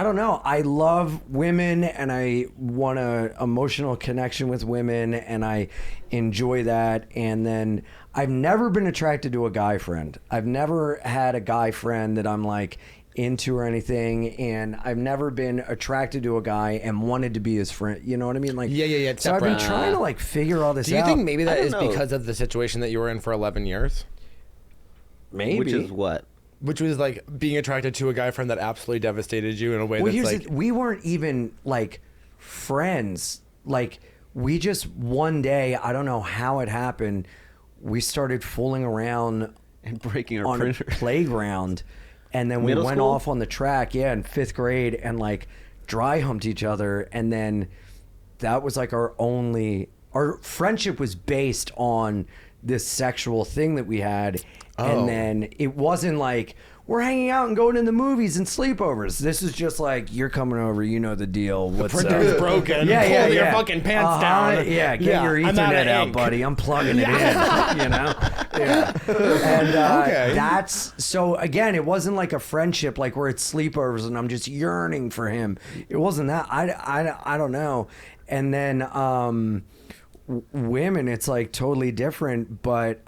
don't know. I love women, and I want a emotional connection with women, and I enjoy that. And then I've never been attracted to a guy friend. I've never had a guy friend that I'm like into or anything, and I've never been attracted to a guy and wanted to be his friend. You know what I mean? Like, Yeah, it's So I've been separate. trying to like figure all this Do you out. think maybe that I is don't know. because of the situation that you were in for 11 years? maybe? Which is what? Which was like being attracted to a guy friend that absolutely devastated you in a way Well, that's here's like... the, we weren't even like friends. Like we just one day, I don't know how it happened. We started fooling around And breaking our on printer. a playground, And then we Middle went school? off on the track, in 5th grade, and like dry humped each other. And then that was like our friendship was based on this sexual thing that we had. Oh. And then it wasn't like we're hanging out and going to the movies and sleepovers. This is just like, you're coming over, you know the deal. What's up? Printer's broken. Pull your fucking pants down. Yeah, get your I'm out of Ethernet out, ink. buddy. I'm plugging it in, you know? Yeah. And Okay. that's, so again, it wasn't like a friendship, like we're at sleepovers and I'm just yearning for him. It wasn't that. I don't know. And then women, it's like totally different, but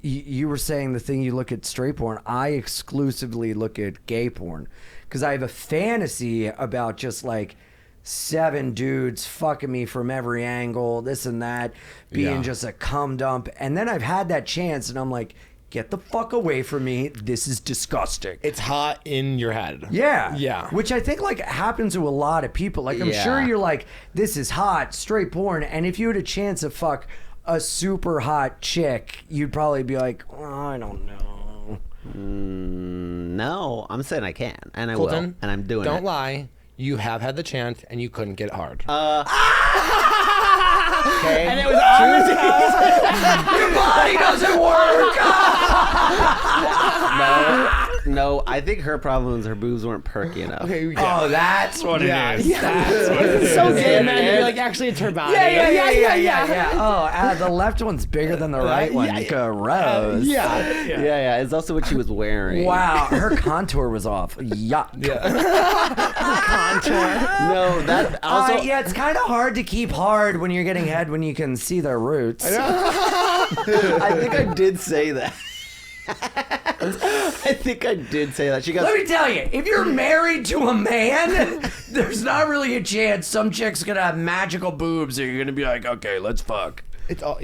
you were saying the thing you look at straight porn. I exclusively look at gay porn because I have a fantasy about just like 7 dudes fucking me from every angle, this and that, being just a cum dump. And then I've had that chance and I'm like, get the fuck away from me. This is disgusting. It's hot in your head. Yeah. Yeah. Which I think like happens to a lot of people. Like I'm sure you're like, this is hot, straight porn. And if you had a chance to fuck a super hot chick, you'd probably be like, oh, I don't know. No, I'm saying I can, and I Colton, will, and I'm doing it. Don't lie. You have had the chance and you couldn't get hard. Okay. And it was on Your body doesn't work. No, I think her problem is her boobs weren't perky enough. Okay, Oh, that's what it is. That's what it is. so gay, man. You're like, actually, it's her body. Yeah. Oh, the left one's bigger than the right one. Gross. Yeah. It's also what she was wearing. Wow, her contour was off. Yuck. No, that also. Yeah, it's kind of hard to keep hard when you're getting head when you can see their roots. I think I did say that. I think I did say that. She goes, Let me tell you, if you're married to a man, there's not really a chance some chick's gonna have magical boobs, or you're gonna be like, okay, let's fuck. It's all,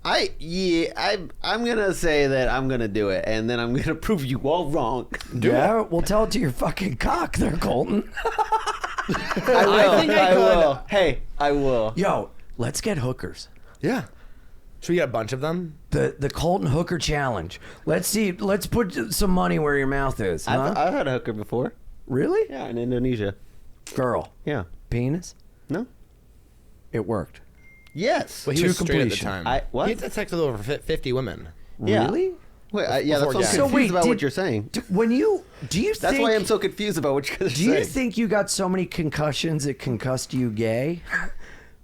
I'm gonna say that I'm gonna do it, and then I'm gonna prove you all wrong. Well, tell it to your fucking cock there, Colton. I will. I think I could. will. Hey, I will. Yo, let's get hookers. Yeah. Should we get a bunch of them? The Colton Hooker Challenge. Let's see. Let's put some money where your mouth is. Huh? I've had a hooker before. Really? Yeah, in Indonesia. Girl. Yeah. Penis. No. It worked. Yes. Well, he To was straight at the completion. time. What? He had sex with over 50 women. Yeah. Really? Wait, yeah, that's Before what I'm gay. confused about did- what you're saying. Do you That's think, why I'm so confused about what you guys are Do saying. you think you got so many concussions it concussed you gay?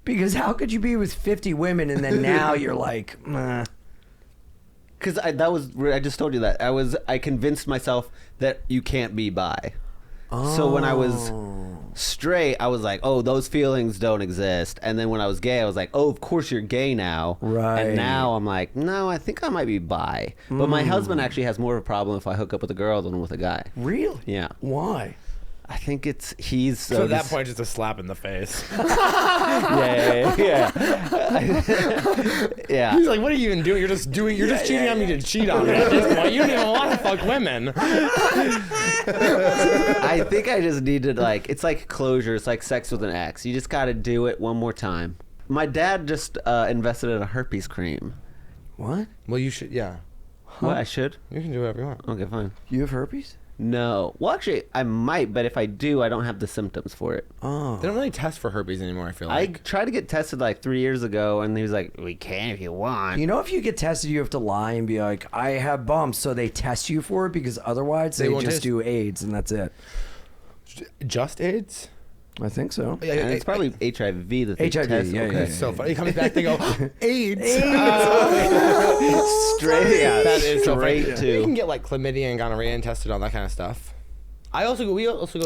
Because how could you be with 50 women and then now you're like, meh. Because I just told you that. I convinced myself that you can't be bi. So when I was straight, I was like, oh, those feelings don't exist. And then when I was gay, I was like, oh, of course you're gay now. Right. And now I'm like, no, I think I might be bi. But my husband actually has more of a problem if I hook up with a girl than with a guy. Really? Yeah. Why? I think he's So at that point, just a slap in the face. yeah. Yeah. He's like, what are you even doing? You're just cheating on me to cheat on me at this point. You don't even want to fuck women. I think I just need to, like, it's like closure. It's like sex with an ex. You just got to do it one more time. My dad just invested in a herpes cream. What? Well, you should, yeah. What, I should? You can do whatever you want. Okay, fine. You have herpes? No. Well, actually, I might, but if I do, I don't have the symptoms for it. Oh. They don't really test for herpes anymore, I feel I like. tried to get tested like 3 years ago, and he was like, we can if you want. You know, if you get tested, you have to lie and be like, I have bumps, so they test you for it, because otherwise They they won't just test- do AIDS and that's it. Just AIDS? I think so. Yeah, And it's probably HIV that they HIV, test. yeah, Okay. yeah. It's so funny. He comes back, they go, AIDS. Straight, yeah, That is so funny. straight You can to. get like chlamydia and gonorrhea and tested, all that kind of stuff. We also go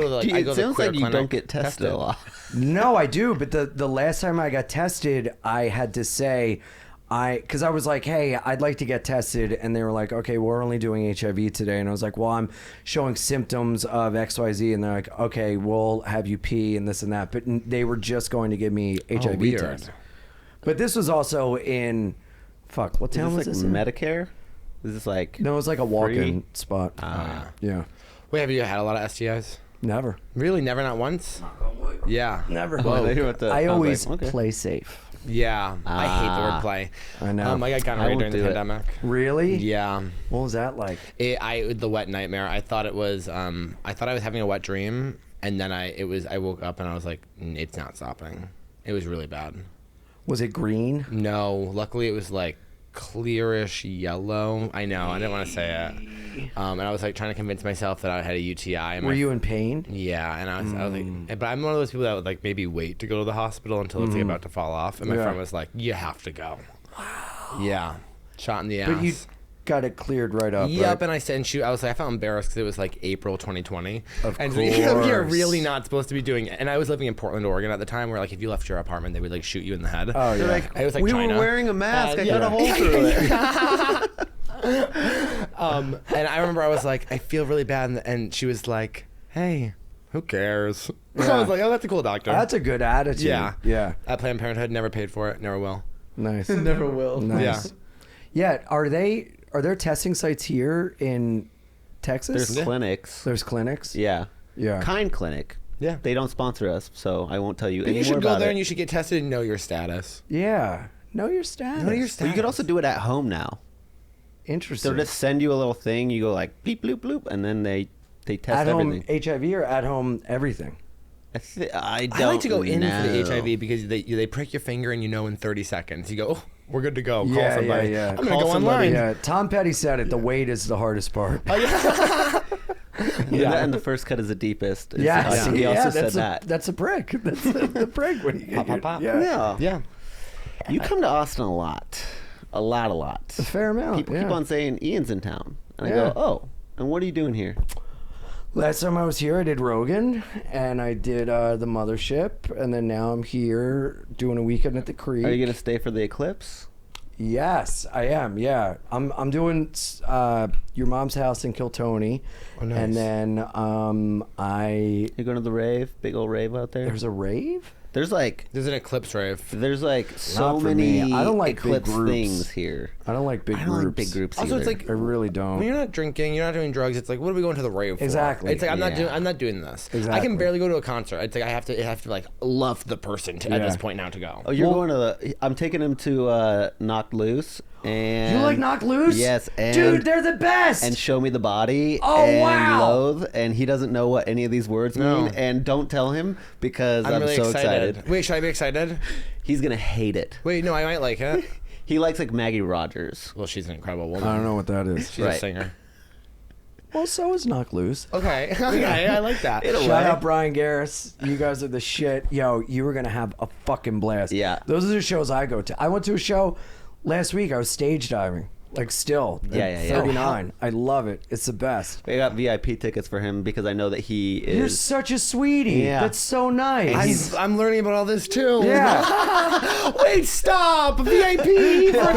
to like, I It go to the sounds queer like you clinic, don't get tested a lot. No, I do, but the last time I got tested, I had to say, because I was like, hey, I'd like to get tested, and they were like, okay, we're only doing HIV today, and I was like, well, I'm showing symptoms of XYZ, and they're like, okay, we'll have you pee and this and that, but they were just going to give me HIV weird. test. But this was also in, what town Is was this this like in? Medicare? Is this like... No, it was like a walk-in free? spot. Yeah, Wait, have you had a lot of STIs? never. Really? Never? Not once? Yeah. Never. Well, I hear what the- I I was always like, okay. play safe. Yeah, I hate the wordplay. I know. I got gonorrhea during the do it. pandemic. Really? Yeah. What was that like? The wet nightmare. I thought it was. I thought I was having a wet dream, and then I woke up and I was like, it's not stopping. It was really bad. Was it green? No, luckily it was like clearish yellow. I know. I didn't want to say it. And I was like trying to convince myself that I had a UTI. And Were you in pain? Yeah, and I was like, but I'm one of those people that would like maybe wait to go to the hospital until it's like about to fall off. And my friend was like, "You have to go." Wow. Yeah, shot in the ass. But you got it cleared right up. Yep, right? and I said, I was like, I felt embarrassed because it was like April 2020. Of and course. you're really not supposed to be doing it. And I was living in Portland, Oregon at the time, where like if you left your apartment, they would like shoot you in the head. Oh yeah. Like, I was like we China. were wearing a mask. I got a yeah. hole through it. And I remember I was like, I feel really bad, and she was like, "Hey, who cares?" I was like, "Oh, that's a cool doctor." That's a good attitude. Yeah. Yeah. At Planned Parenthood, never paid for it, never will. Nice. Never will. Nice. Yeah. Are there testing sites here in Texas? There's clinics. There's clinics. Yeah. Yeah. Kind Clinic. Yeah. They don't sponsor us, so I won't tell you But any you more should go about there it. and you should get tested and know your status. Yeah. Know your status. Know your But status. you could also do it at home now. Interesting. They'll just send you a little thing. You go like bleep bloop bloop, and then they test at home everything. HIV or at home everything. I don't I like to go in for the know. HIV because they prick your finger and you know in 30 seconds. You go, oh, we're good to go. Call Yeah, somebody. yeah, yeah. I'm going Call to go somebody. online. Yeah. Tom Petty said it. The wait is the hardest part. Yeah, and the first cut is the deepest. It's Yeah. hard. He also said that. That's a prick. That's the prick when you Pop, pop, pop. Yeah. Yeah. Yeah. You come to Austin a lot. A lot. A fair amount. People yeah. keep on saying Ian's in town. And I Yeah. go, oh, and what are you doing here? Last time I was here, I did Rogan, and I did the Mothership, and then now I'm here doing a weekend at the Creek. Are you going to stay for the eclipse? Yes, I am. Yeah, I'm doing your mom's house in Kiltony, Oh, nice. and then You're going to the rave? Big old rave out there? there's a rave. There's like There's an eclipse rave. so Not for many me. I don't like big eclipse groups. things here. I don't like big I don't groups. like big groups Also, it's either. like I really don't. when you're not drinking, you're not doing drugs. It's like, what are we going to the rave for? Exactly. It's like I'm Yeah. not doing this. I Exactly. can barely go to a concert. It's like I have to like love the person at Yeah. this point now to go. Oh, you're going to the... I'm taking him to Knocked Loose. And You like Knock Loose? Yes, and dude, they're the best. and Show Me the Body. Oh, and wow. Loathe, and he doesn't know what any of these words No. mean. And don't tell him because I'm really so excited. Wait, should I be excited? He's gonna hate it. Wait, no, I might like it. He likes like Maggie Rogers. Well, she's an incredible woman. I don't know what that is. She's a Right. singer. Well, so is Knock Loose. Okay, okay, I like that. In a Shout way. out Brian Garris. You guys are the shit. Yo, you were gonna have a fucking blast. Yeah. Those are the shows I go to. I went to a show last week. I was stage diving. Like still. Yeah, at yeah, yeah. 39. I love it. It's the best. I got VIP tickets for him because I know that he is. You're such a sweetie. Yeah. That's so nice. I'm learning about all this too. Yeah. Wait, stop. VIP. By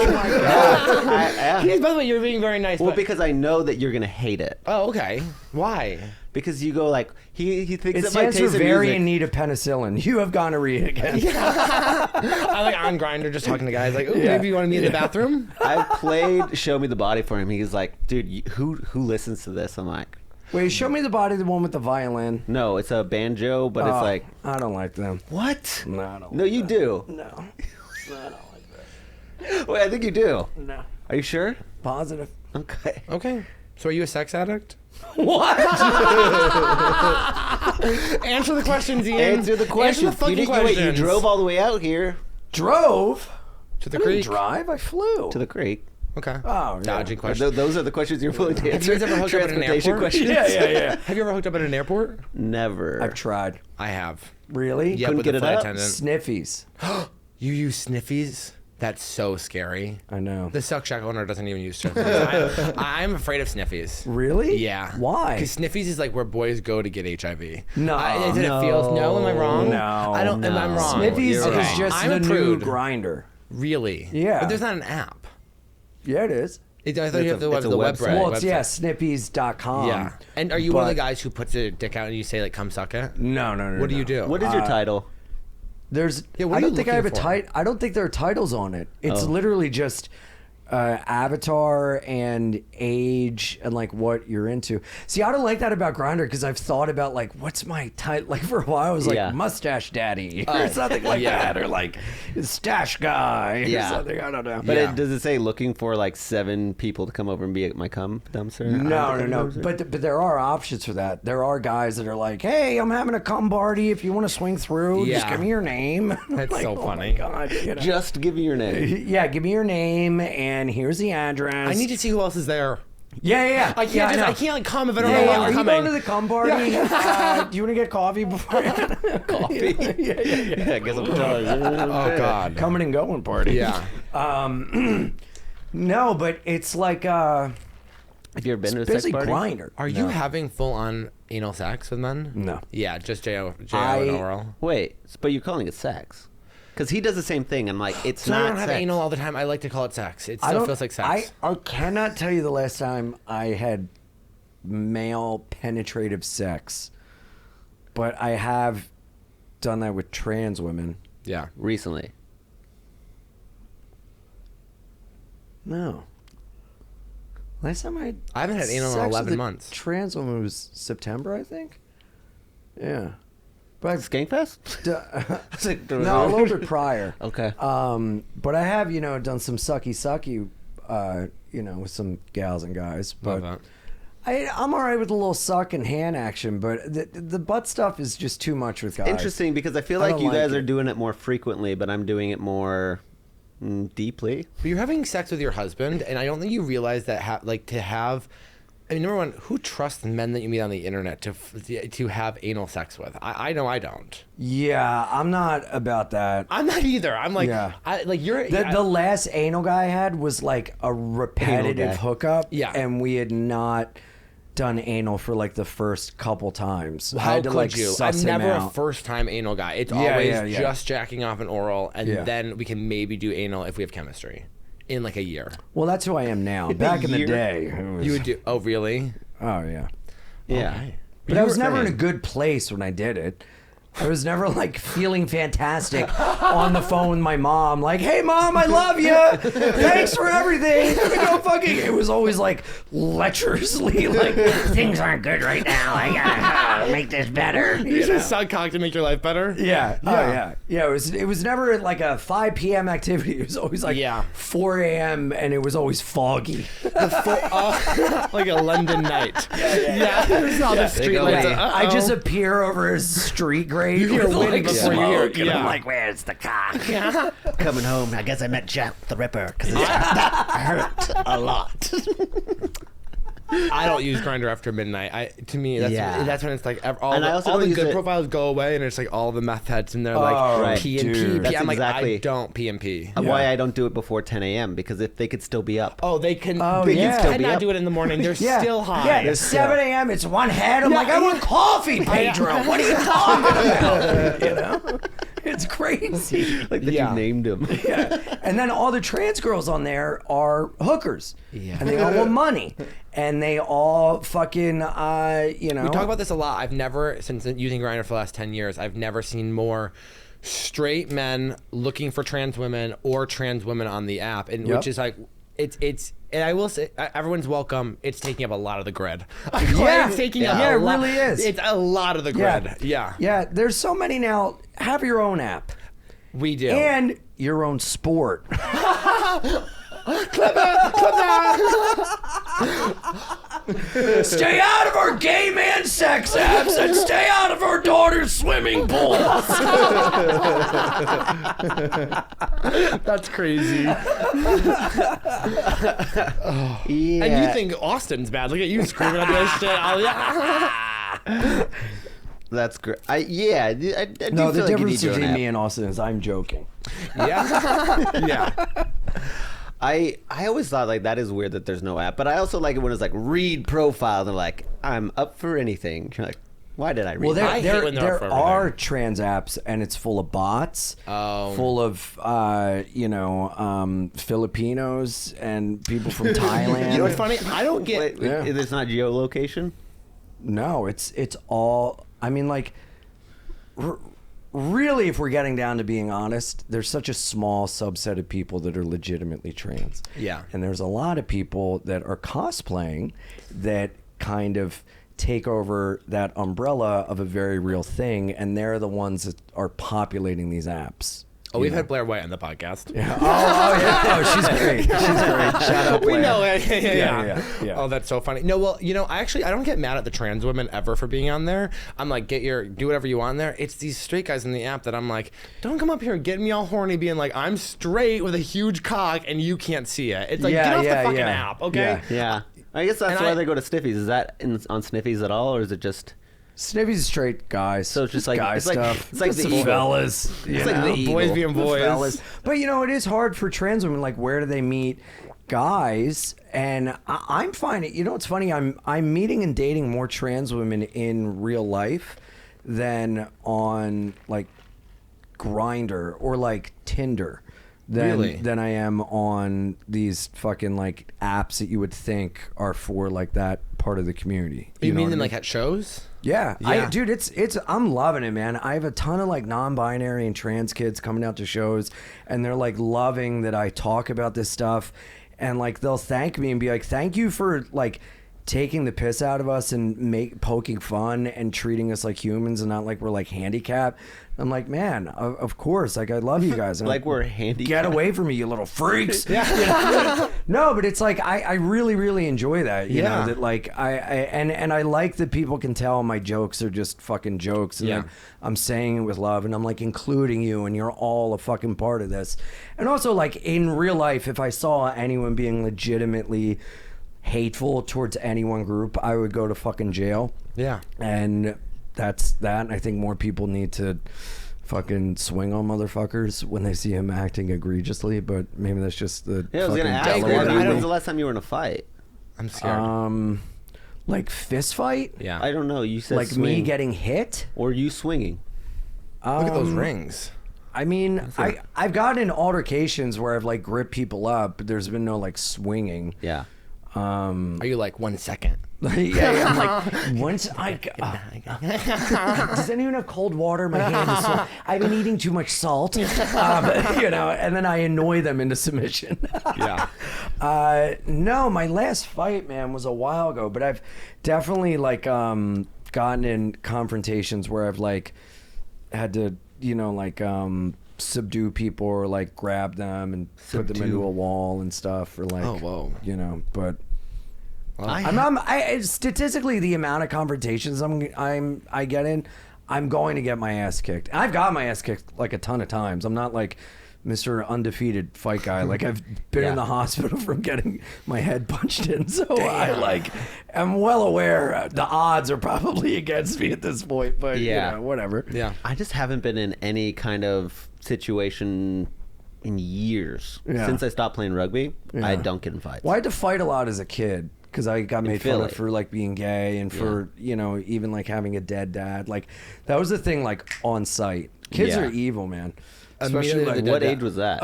the way, you're being very nice. Well, but- because I know that you're gonna hate it. Oh, okay. Why? Because you go like he thinks It that my stands for taste in very music. in need of penicillin. You have gonorrhea again. I like on Grindr just talking to guys like, ooh, maybe you want to meet in the bathroom? I played "Show Me the Body" for him. He's like, dude, who listens to this? I'm like, Wait, show me the body, the one with the violin. no, it's a banjo, but Oh, it's like, I don't like them. what? No, I don't No, like you that. do. No. I don't like that. Wait, I think you do. No. Are you sure? Positive. Okay. Okay. So are you a sex addict? What? Answer the questions, Ian. Answer the question. Answer the fucking you questions. You drove all the way out here Drove? to the I didn't creek. drive. I flew. to the creek. Okay. Oh, yeah. Dodging questions. Those are the questions you're willing to Have answer. you guys ever hooked up at an Transportation airport? questions. Yeah. Have you ever hooked up at an airport? Never. I've tried. I have. Really? Yeah, Couldn't with get the it flight up? attendant. Sniffies. You use sniffies? That's so scary. I know. The Suck Shack owner doesn't even use sniffies. I'm afraid of sniffies. Really? Yeah. Why? Because sniffies is like where boys go to get HIV. No. It feels. No, am I wrong? No. I don't. Am I wrong? Sniffies you're is right. just I'm the a new prude. grinder. Really? Yeah. But there's not an app. Yeah, it is. I thought you have It's a the website. website. Well, it's sniffies.com. Yeah. And are you one of the but- guys who puts a dick out and you say like, "Come suck it"? No. What do you do? What is your title? There's. Yeah, what I are don't you think I have a looking for? title. I don't think there are titles on it. It's Oh. literally just avatar and age and like what you're into. See, I don't like that about Grindr because I've thought about like what's my type. Like for a while, I was like mustache daddy or something like that, or like stash guy or something. I don't know. But does it say looking for like 7 people to come over and be at my cum dumpster? No. But there are options for that. There are guys that are like, hey, I'm having a cum party. If you want to swing through, just give me your name. That's like, so oh funny. my God, you know? Just give me your name. Yeah, give me your name and here's the address. I need to see who else is there. Yeah. I can't I can't like come if I don't know Are who's you coming. going to the cum party? Do you want to get coffee before? Coffee. Yeah. I guess I'm telling you. Oh God. Coming and going party. Yeah. No, but it's like Have you ever been to a sex basically party? Grindr. Are you having full on anal sex with men? No. Yeah, just J.O. and oral. Wait, but you're calling it sex? Because he does the same thing. I'm like, it's So not I don't have sex. anal all the time. I like to call it sex. It I still don't- feels like sex. I cannot tell you the last time I had male penetrative sex, but I have done that with trans women. yeah. Recently. No. Last time I haven't had anal in sex with 11 a months. Trans woman was September, I think. Yeah. But I've Skankfest? no, a little bit prior. Okay. But I have, done some sucky, with some gals and guys. But Love I'm all right with a little suck and hand action, but the butt stuff is just too much with guys. Interesting, because I feel I like don't you like guys are it. doing it more frequently, but I'm doing it more deeply. But you're having sex with your husband, and I don't think you realize that I mean, number one, who trusts men that you meet on the internet to have anal sex with? I know I don't. Yeah, I'm not about that. I'm not either. I'm like, Yeah. the The last anal guy I had was like a repetitive guy. hookup. Yeah. And we had not done anal for like the first couple times. I How had to could like you? suss I'm him never a out. first time anal guy. It's Yeah, always yeah, yeah. just jacking off and oral, and Yeah. then we can maybe do anal if we have chemistry in like a year. Well, that's who I am now. Back in the year? day. it was- You would do? Oh, really? Oh, yeah. Yeah. Okay. But I was never in a good place when I did it. I was never like feeling fantastic on the phone with my mom, like, "Hey, mom, I love you. Thanks for everything." It was always like lecherously, like, "Things aren't good right now. I gotta make this better." You should suck cock to make your life better. Yeah. Oh, yeah. Yeah. It was never like a 5 p.m. activity. It was always like 4 a.m. and it was always foggy. Like a London night. Yeah. It's all the street go lights. away. I just appear over a street grade. You're with, winning like, before you hear it. smoke, and Yeah. I'm like, "Where's the cock?" Coming home, I guess I met Jack the Ripper, because that hurt a lot. I don't use Grindr after midnight. To me, that's when it's like all And I also all don't the use good it- profiles go away, and it's like all the meth heads, and they're Oh, like right, P and dude. P. That's I'm like, exactly- I don't P and P. Why I don't do it before 10 a.m., because if they could still be up. Oh, they can. Oh, they yeah. can Be not up. do it in the morning. They're still high. Yeah, it's 7 a.m. It's one head. I'm like, "I want coffee, Pedro. What are you talking about?" It's crazy. Like that you named him. Yeah. And then all the trans girls on there are hookers. Yeah. And they all want money. And they all fucking, We talk about this a lot. I've never, since using Grindr for the last 10 years, I've never seen more straight men looking for trans women or trans women on the app, and which is like, it's. And I will say, everyone's welcome. It's taking up a lot of the grid. Yeah. It's taking Yeah, up it a lot. really is. It's a lot of the grid. Yeah. Yeah, there's so many now. Have your own app. We do. And your own sport. Stay out of our gay man sex apps and stay out of our daughter's swimming pool. That's crazy. Yeah. And you think Austin's bad. Look at you screaming at this shit. That's great. I do No, the feel like you difference need your own between app. me and Austin is I'm joking. Yeah. Yeah. I always thought like that is weird that there's no app, but I also like it when it's like read profile and like I'm up for anything. You're like, why did I read? Well, that? I hate when they're up there for are everything. trans apps, and it's full of bots, Oh. full of Filipinos and people from Thailand. You know what's funny? I don't get. Wait, Yeah. it's not geolocation. No, it's all. I mean, like, really, if we're getting down to being honest, there's such a small subset of people that are legitimately trans. Yeah. And there's a lot of people that are cosplaying that kind of take over that umbrella of a very real thing, and they're the ones that are populating these apps. Oh, we've had Blair White on the podcast. Yeah. Oh, yeah. Oh, she's great. She's great. Shout out Blair. We know it. Yeah. Yeah. Oh, that's so funny. No, well, I don't get mad at the trans women ever for being on there. I'm like, do whatever you want there. It's these straight guys in the app that I'm like, don't come up here getting me all horny, being like, I'm straight with a huge cock and you can't see it. It's like, get off the fucking app, okay? Yeah. I guess that's why they go to Sniffies. Is that on Sniffies at all, or is it just... Sniffies straight guys. So it's just like guy it's stuff. Like the eagle. fellas. It's like the eagle. Boys being boys. Fellas. But it is hard for trans women. Like, where do they meet guys? And I'm finding, it's funny. I'm meeting and dating more trans women in real life than on like Grindr or like Tinder. Than I am on these fucking like apps that you would think are for like that part of the community. You mean them like at shows? Yeah. Dude, I'm loving it, man. I have a ton of like non-binary and trans kids coming out to shows, and they're like loving that I talk about this stuff, and like they'll thank me and be like, thank you for like taking the piss out of us and poking fun and treating us like humans and not like we're like handicapped. I'm like, man, of course, like I love you guys. And like we're handicapped. Get away from me, you little freaks. No, but it's like I really, really enjoy that. You know, that like and I like that people can tell my jokes are just fucking jokes, and I'm saying it with love, and I'm like including you, and you're all a fucking part of this. And also, like in real life, if I saw anyone being legitimately hateful towards any one group, I would go to fucking jail. Yeah. And that's that. And I think more people need to fucking swing on motherfuckers when they see him acting egregiously, but maybe that's just the I was gonna ask, when's the last time you were in a fight? I'm scared. Like fist fight? Yeah. I don't know. You said like swing. me getting hit? Or you swinging? Look at those rings. I mean, I've gotten in altercations where I've like gripped people up, but there's been no like swinging. Yeah. Are you like 1 second? Yeah, I'm like, once does anyone have cold water? My hand is so, I've been eating too much salt. And then I annoy them into submission. No, my last fight, man, was a while ago, but I've definitely like gotten in confrontations where I've like had to, subdue people or like grab them and put them into a wall and stuff, or like, but I statistically the amount of confrontations I get in, I'm going to get my ass kicked. I've got my ass kicked like a ton of times. I'm not like Mr. Undefeated fight guy. Like I've been in the hospital from getting my head punched in. So I'm well aware the odds are probably against me at this point, but whatever. Yeah. I just haven't been in any kind of situation in years. Since I stopped playing rugby, I don't get in fights. Well, I had to fight a lot as a kid because I got made fun of for like being gay and for, even like having a dead dad. Like that was the thing, like on site. Kids are evil, man. Especially like what age was that?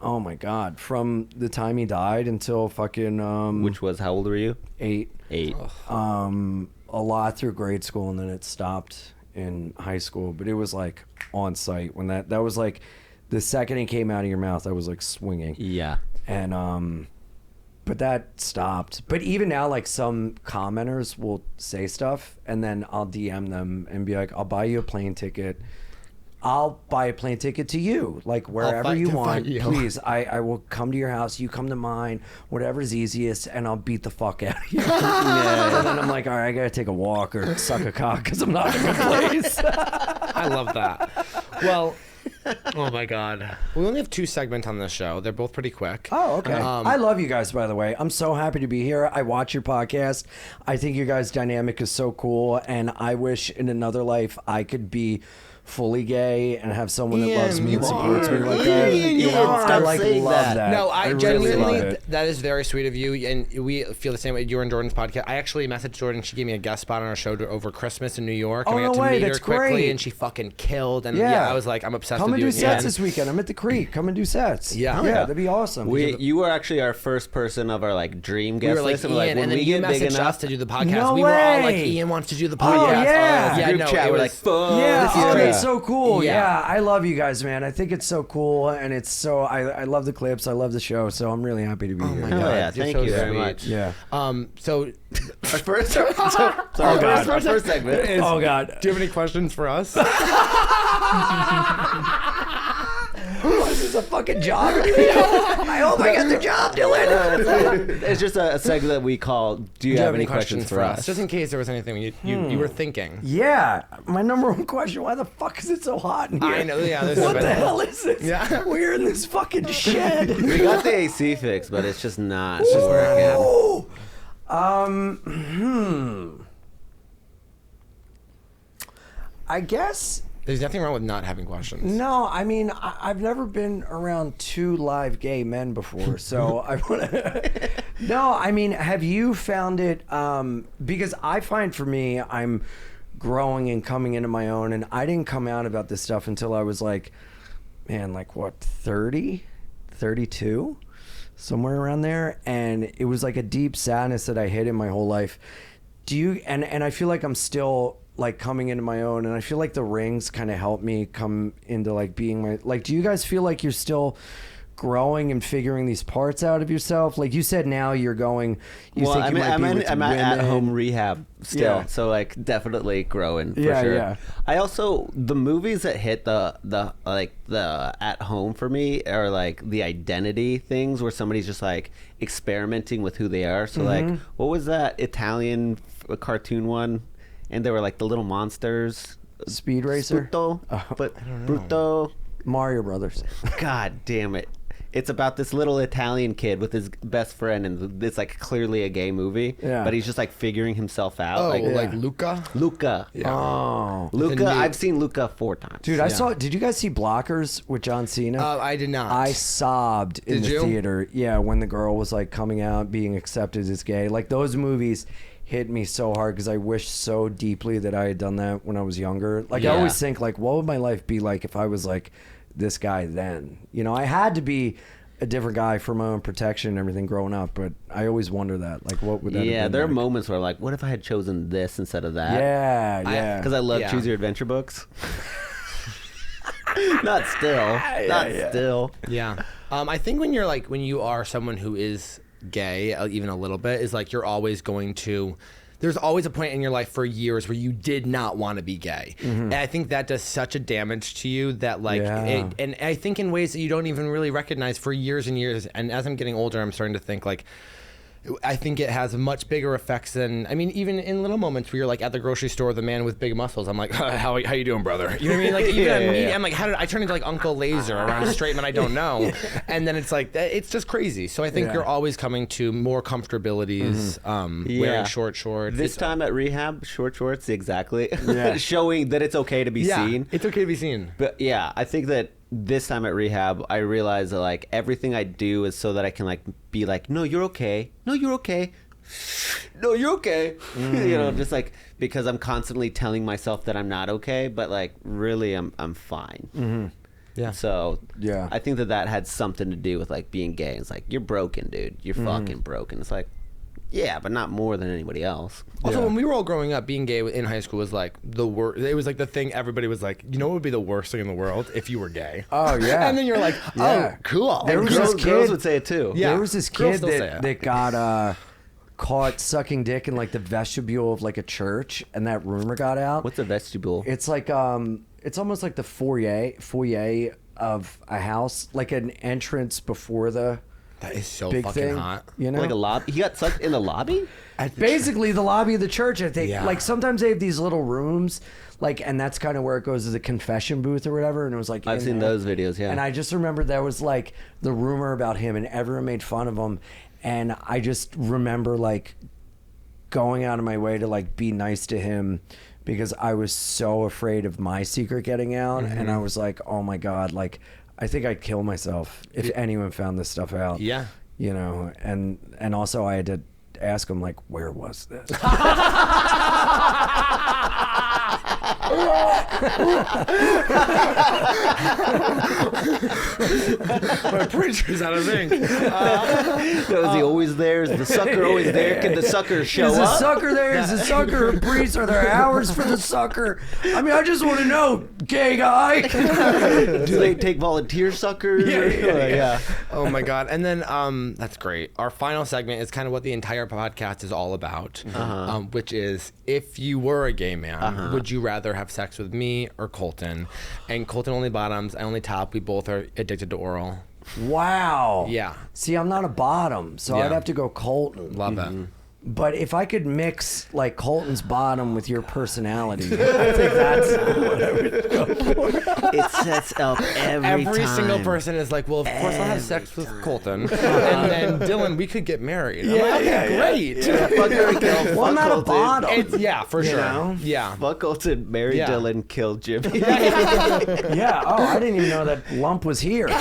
Oh my God. From the time he died until fucking which was, how old were you? 8. 8. A lot through grade school, and then it stopped in high school, but it was like on site when that was like the second it came out of your mouth, I was like swinging. Yeah. And but that stopped. But even now, like some commenters will say stuff, and then I'll DM them and be like, I'll buy you a plane ticket. I'll buy a plane ticket to you, like wherever you want. Please, I will come to your house. You come to mine, whatever's easiest, and I'll beat the fuck out of you. And then I'm like, all right, I gotta take a walk or suck a cock because I'm not in a good place. I love that. Well, oh my God. We only have 2 segments on this show. They're both pretty quick. Oh, okay. I love you guys, by the way. I'm so happy to be here. I watch your podcast. I think your guys' dynamic is so cool, and I wish in another life I could be fully gay and have someone that loves me and supports me like that. I like love that. No, I genuinely really that is very sweet of you, and we feel the same way. You were in Jordan's podcast. I actually messaged Jordan. She gave me a guest spot on our show over Christmas in New York. Oh, and I got no to way, meet that's her quickly, great. and she fucking killed. And I was like, I'm obsessed Come with and you. do sets this weekend. I'm at the Creek. Come and do sets. Yeah, that'd be awesome. You were actually our first person of our like dream guest we were like, list. Ian, Like, when and then we you get big messaged enough us to do the podcast. No we were all like, way. Ian wants to do the Oh, podcast. yeah. Group no, chat. it We're was like, fuck. Yeah, this is oh, crazy. it's so cool. Yeah. Yeah, I love you guys, man. I think it's so cool, and it's so I love the clips. I love the show, so I'm really happy to be here. God. Yeah, You're thank so you very sweet. much. Yeah. So Our first, our first segment is. Oh God. do you have any questions for us? This is a fucking job. I hope I got the job, Dylan. It's just a segment that we call. Do you have any questions for us? Just in case there was anything you were thinking. Yeah, my number one question: why the fuck is it so hot in here? I know. Yeah. This What is the hell is this? Yeah. We're in this fucking shed. We got the AC fixed, but it's just not working. Oh. I guess There's nothing wrong with not having questions. no. I mean, I've never been around two live gay men before, so I want to. No, I mean, have you found it? Because I find for me, I'm growing and coming into my own, and I didn't come out about this stuff until I was like, man, like what, 30, 32, somewhere around there, and it was like a deep sadness that I hid in my whole life. Do you? And I feel like I'm still like coming into my own, and I feel like the rings kind of help me come into like being my, like, do you guys feel like you're still growing and figuring these parts out of yourself? Like you said, now you're going, you Well, think you might be with I'm at women. home rehab still, Yeah. so like definitely growing for Yeah, sure. yeah. I also, the movies that hit the at home for me are like the identity things where somebody's just like experimenting with who they are. So like, what was that Italian cartoon one? And they were like the little monsters. Speed Racer? Sputo, but Bruto. Mario Brothers. God damn it. It's about this little Italian kid with his best friend, and it's like clearly a gay movie. Yeah. But he's just like figuring himself out. Oh, like like Luca? Luca. Oh. Luca, It's a new- I've seen Luca 4 times. Dude, I saw, did you guys see Blockers with John Cena? I did not. I sobbed in Did the you? theater. Yeah, when the girl was like coming out, being accepted as gay. Like those movies hit me so hard because I wish so deeply that I had done that when I was younger. Like I Yeah. always think like, what would my life be like if I was like this guy then? You know, I had to be a different guy for my own protection and everything growing up, but I always wonder that. Like, what would that Yeah, have been there are like? moments where like, what if I had chosen this instead of that? Yeah. Because I love Yeah. Choose Your Adventure books. Not still. Not still. Yeah. I think when you are someone who is gay, even a little bit, is like you're always going to. There's always a point in your life for years where you did not want to be gay, and I think that does such a damage to you that like, Yeah. and I think in ways that you don't even really recognize for years and years. And as I'm getting older, I'm starting to think like. I think it has much bigger effects than, I mean, even in little moments where you're like at the grocery store, the man with big muscles, I'm like, how you doing, brother? You know what I mean? Like even at me, I'm like, how did I turn into like Uncle Laser around a straight man I don't know? And then it's like, it's just crazy. So I think you're always coming to more comfortabilities, wearing short shorts. This time at rehab, short shorts, exactly. Yeah. Showing that it's okay to be seen. It's okay to be seen. But yeah, I think that this time at rehab, I realized that like everything I do is so that I can like be like, no, you're okay. No, you're okay. No, you're okay. You know, just like because I'm constantly telling myself that I'm not okay, but like really I'm fine. Yeah. So Yeah. I think that had something to do with like being gay. It's like you're broken, dude. You're fucking broken. It's like, yeah, but not more than anybody else. Also, when we were all growing up, being gay in high school was like the worst. It was like the thing everybody was like, you know what would be the worst thing in the world? If you were gay. Oh, yeah. And then you're like, oh, Yeah. cool. There And was this girls kid- would say it too. Yeah. There was this Girls kid still say it. that got caught sucking dick in like the vestibule of like a church, and that rumor got out. What's a vestibule? It's like it's almost like the foyer of a house, like an entrance before the That is so big fucking thing. hot. You know, Like a lobby? He got sucked in the lobby? basically the lobby of the church. I think Yeah. like sometimes they have these little rooms, like, and that's kind of where it goes to the confession booth or whatever. And it was like I've in seen there. those videos, yeah. And I just remember there was like the rumor about him, and everyone made fun of him. And I just remember like going out of my way to like be nice to him because I was so afraid of my secret getting out. And I was like, oh my God, like I think I'd kill myself if anyone found this stuff out. Yeah. You know, and also I had to ask him like, where was this? My preacher's out of ink. Is he always there? Is the sucker always there? Can the sucker show Is the up? sucker there? Is the sucker a priest? Are there hours for the sucker? I mean, I just want to know, gay guy. Do they take volunteer suckers? Yeah. Oh my god! And then that's great. Our final segment is kind of what the entire podcast is all about, which is if you were a gay man, would you rather have sex with me or Colton? And Colton only bottoms, I only top. We both are addicted to oral. Wow. Yeah. See, I'm not a bottom, so Yeah. I'd have to go Colton. Love that. But if I could mix like Colton's bottom with your personality, I think that's what I would go for. It sets up every time. Single person is like, well, of course I'll have sex with Colton, and then Dylan, we could get married. I'm like, okay, great. Fuck her and kill. Well, I'm Fuck not a Colton. bottom. Yeah, for sure. know? Yeah. Fuck Colton, marry Yeah. Dylan, kill Jimmy. Yeah. Oh, I didn't even know that lump was here. No,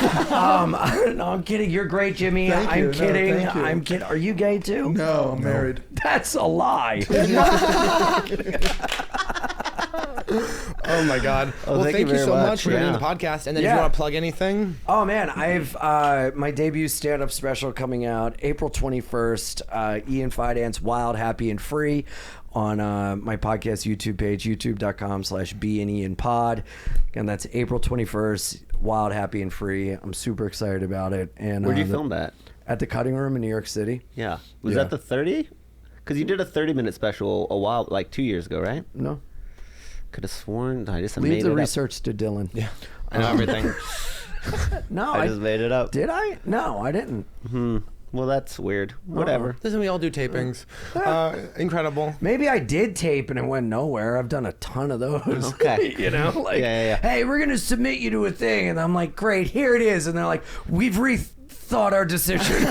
I'm kidding. You're great, Jimmy. Thank you. I'm No, kidding. thank you. I'm kidding. Are you gay too? No, I'm married. That's a lie. Oh my god. Well, thank thank you you very so much. much for doing Yeah. the podcast. And then if Yeah. you want to plug anything, Oh man, I have my debut stand-up special coming out April 21st. Ian Fidance, Wild, Happy, and Free on my podcast YouTube page, youtube.com/BeAnIanPod. And that's April 21st, Wild, Happy, and Free. I'm super excited about it. And Where'd you film that? At the Cutting Room in New York City. Yeah. Was Yeah. that the 30? Because you did a 30-minute special a while, like 2 years ago, right? No, Could have sworn I just leave made the it research to Dylan. yeah, I know everything. No, up. I just made it up. did I? No, I didn't. Well, that's weird. Whatever. Listen, we all do tapings. Incredible. Maybe I did tape and it went nowhere. I've done a ton of those. Okay. You know, like, Yeah. hey, we're going to submit you to a thing. And I'm like, great, here it is. And they're like, we've rethought our decision.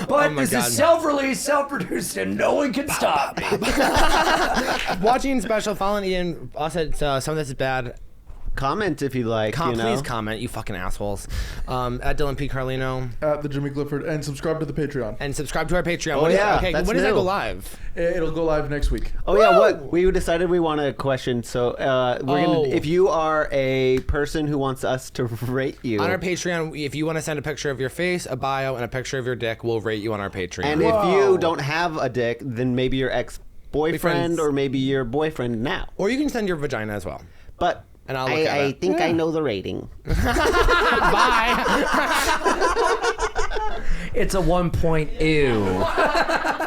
But my this God. is self-released, self-produced, and no one can stop me. Watching special, following Ian. I said some of this is bad. Comment if you like. Please comment, you fucking assholes. At Dylan P. Carlino. At the Jimmy Clifford, and subscribe to the Patreon. And subscribe to our Patreon. Oh, When is- yeah, okay, that's when does that new. go live? It'll go live next week. Oh yeah, what we decided we want a question. So we're gonna. If you are a person who wants us to rate you On our Patreon, if you want to send a picture of your face, a bio, and a picture of your dick, we'll rate you on our Patreon. and if you don't have a dick, then maybe your ex-boyfriend Boyfriends. or maybe your boyfriend now. or you can send your vagina as well. But And I'll look at I it. think I know the rating. Bye. It's a 1.0.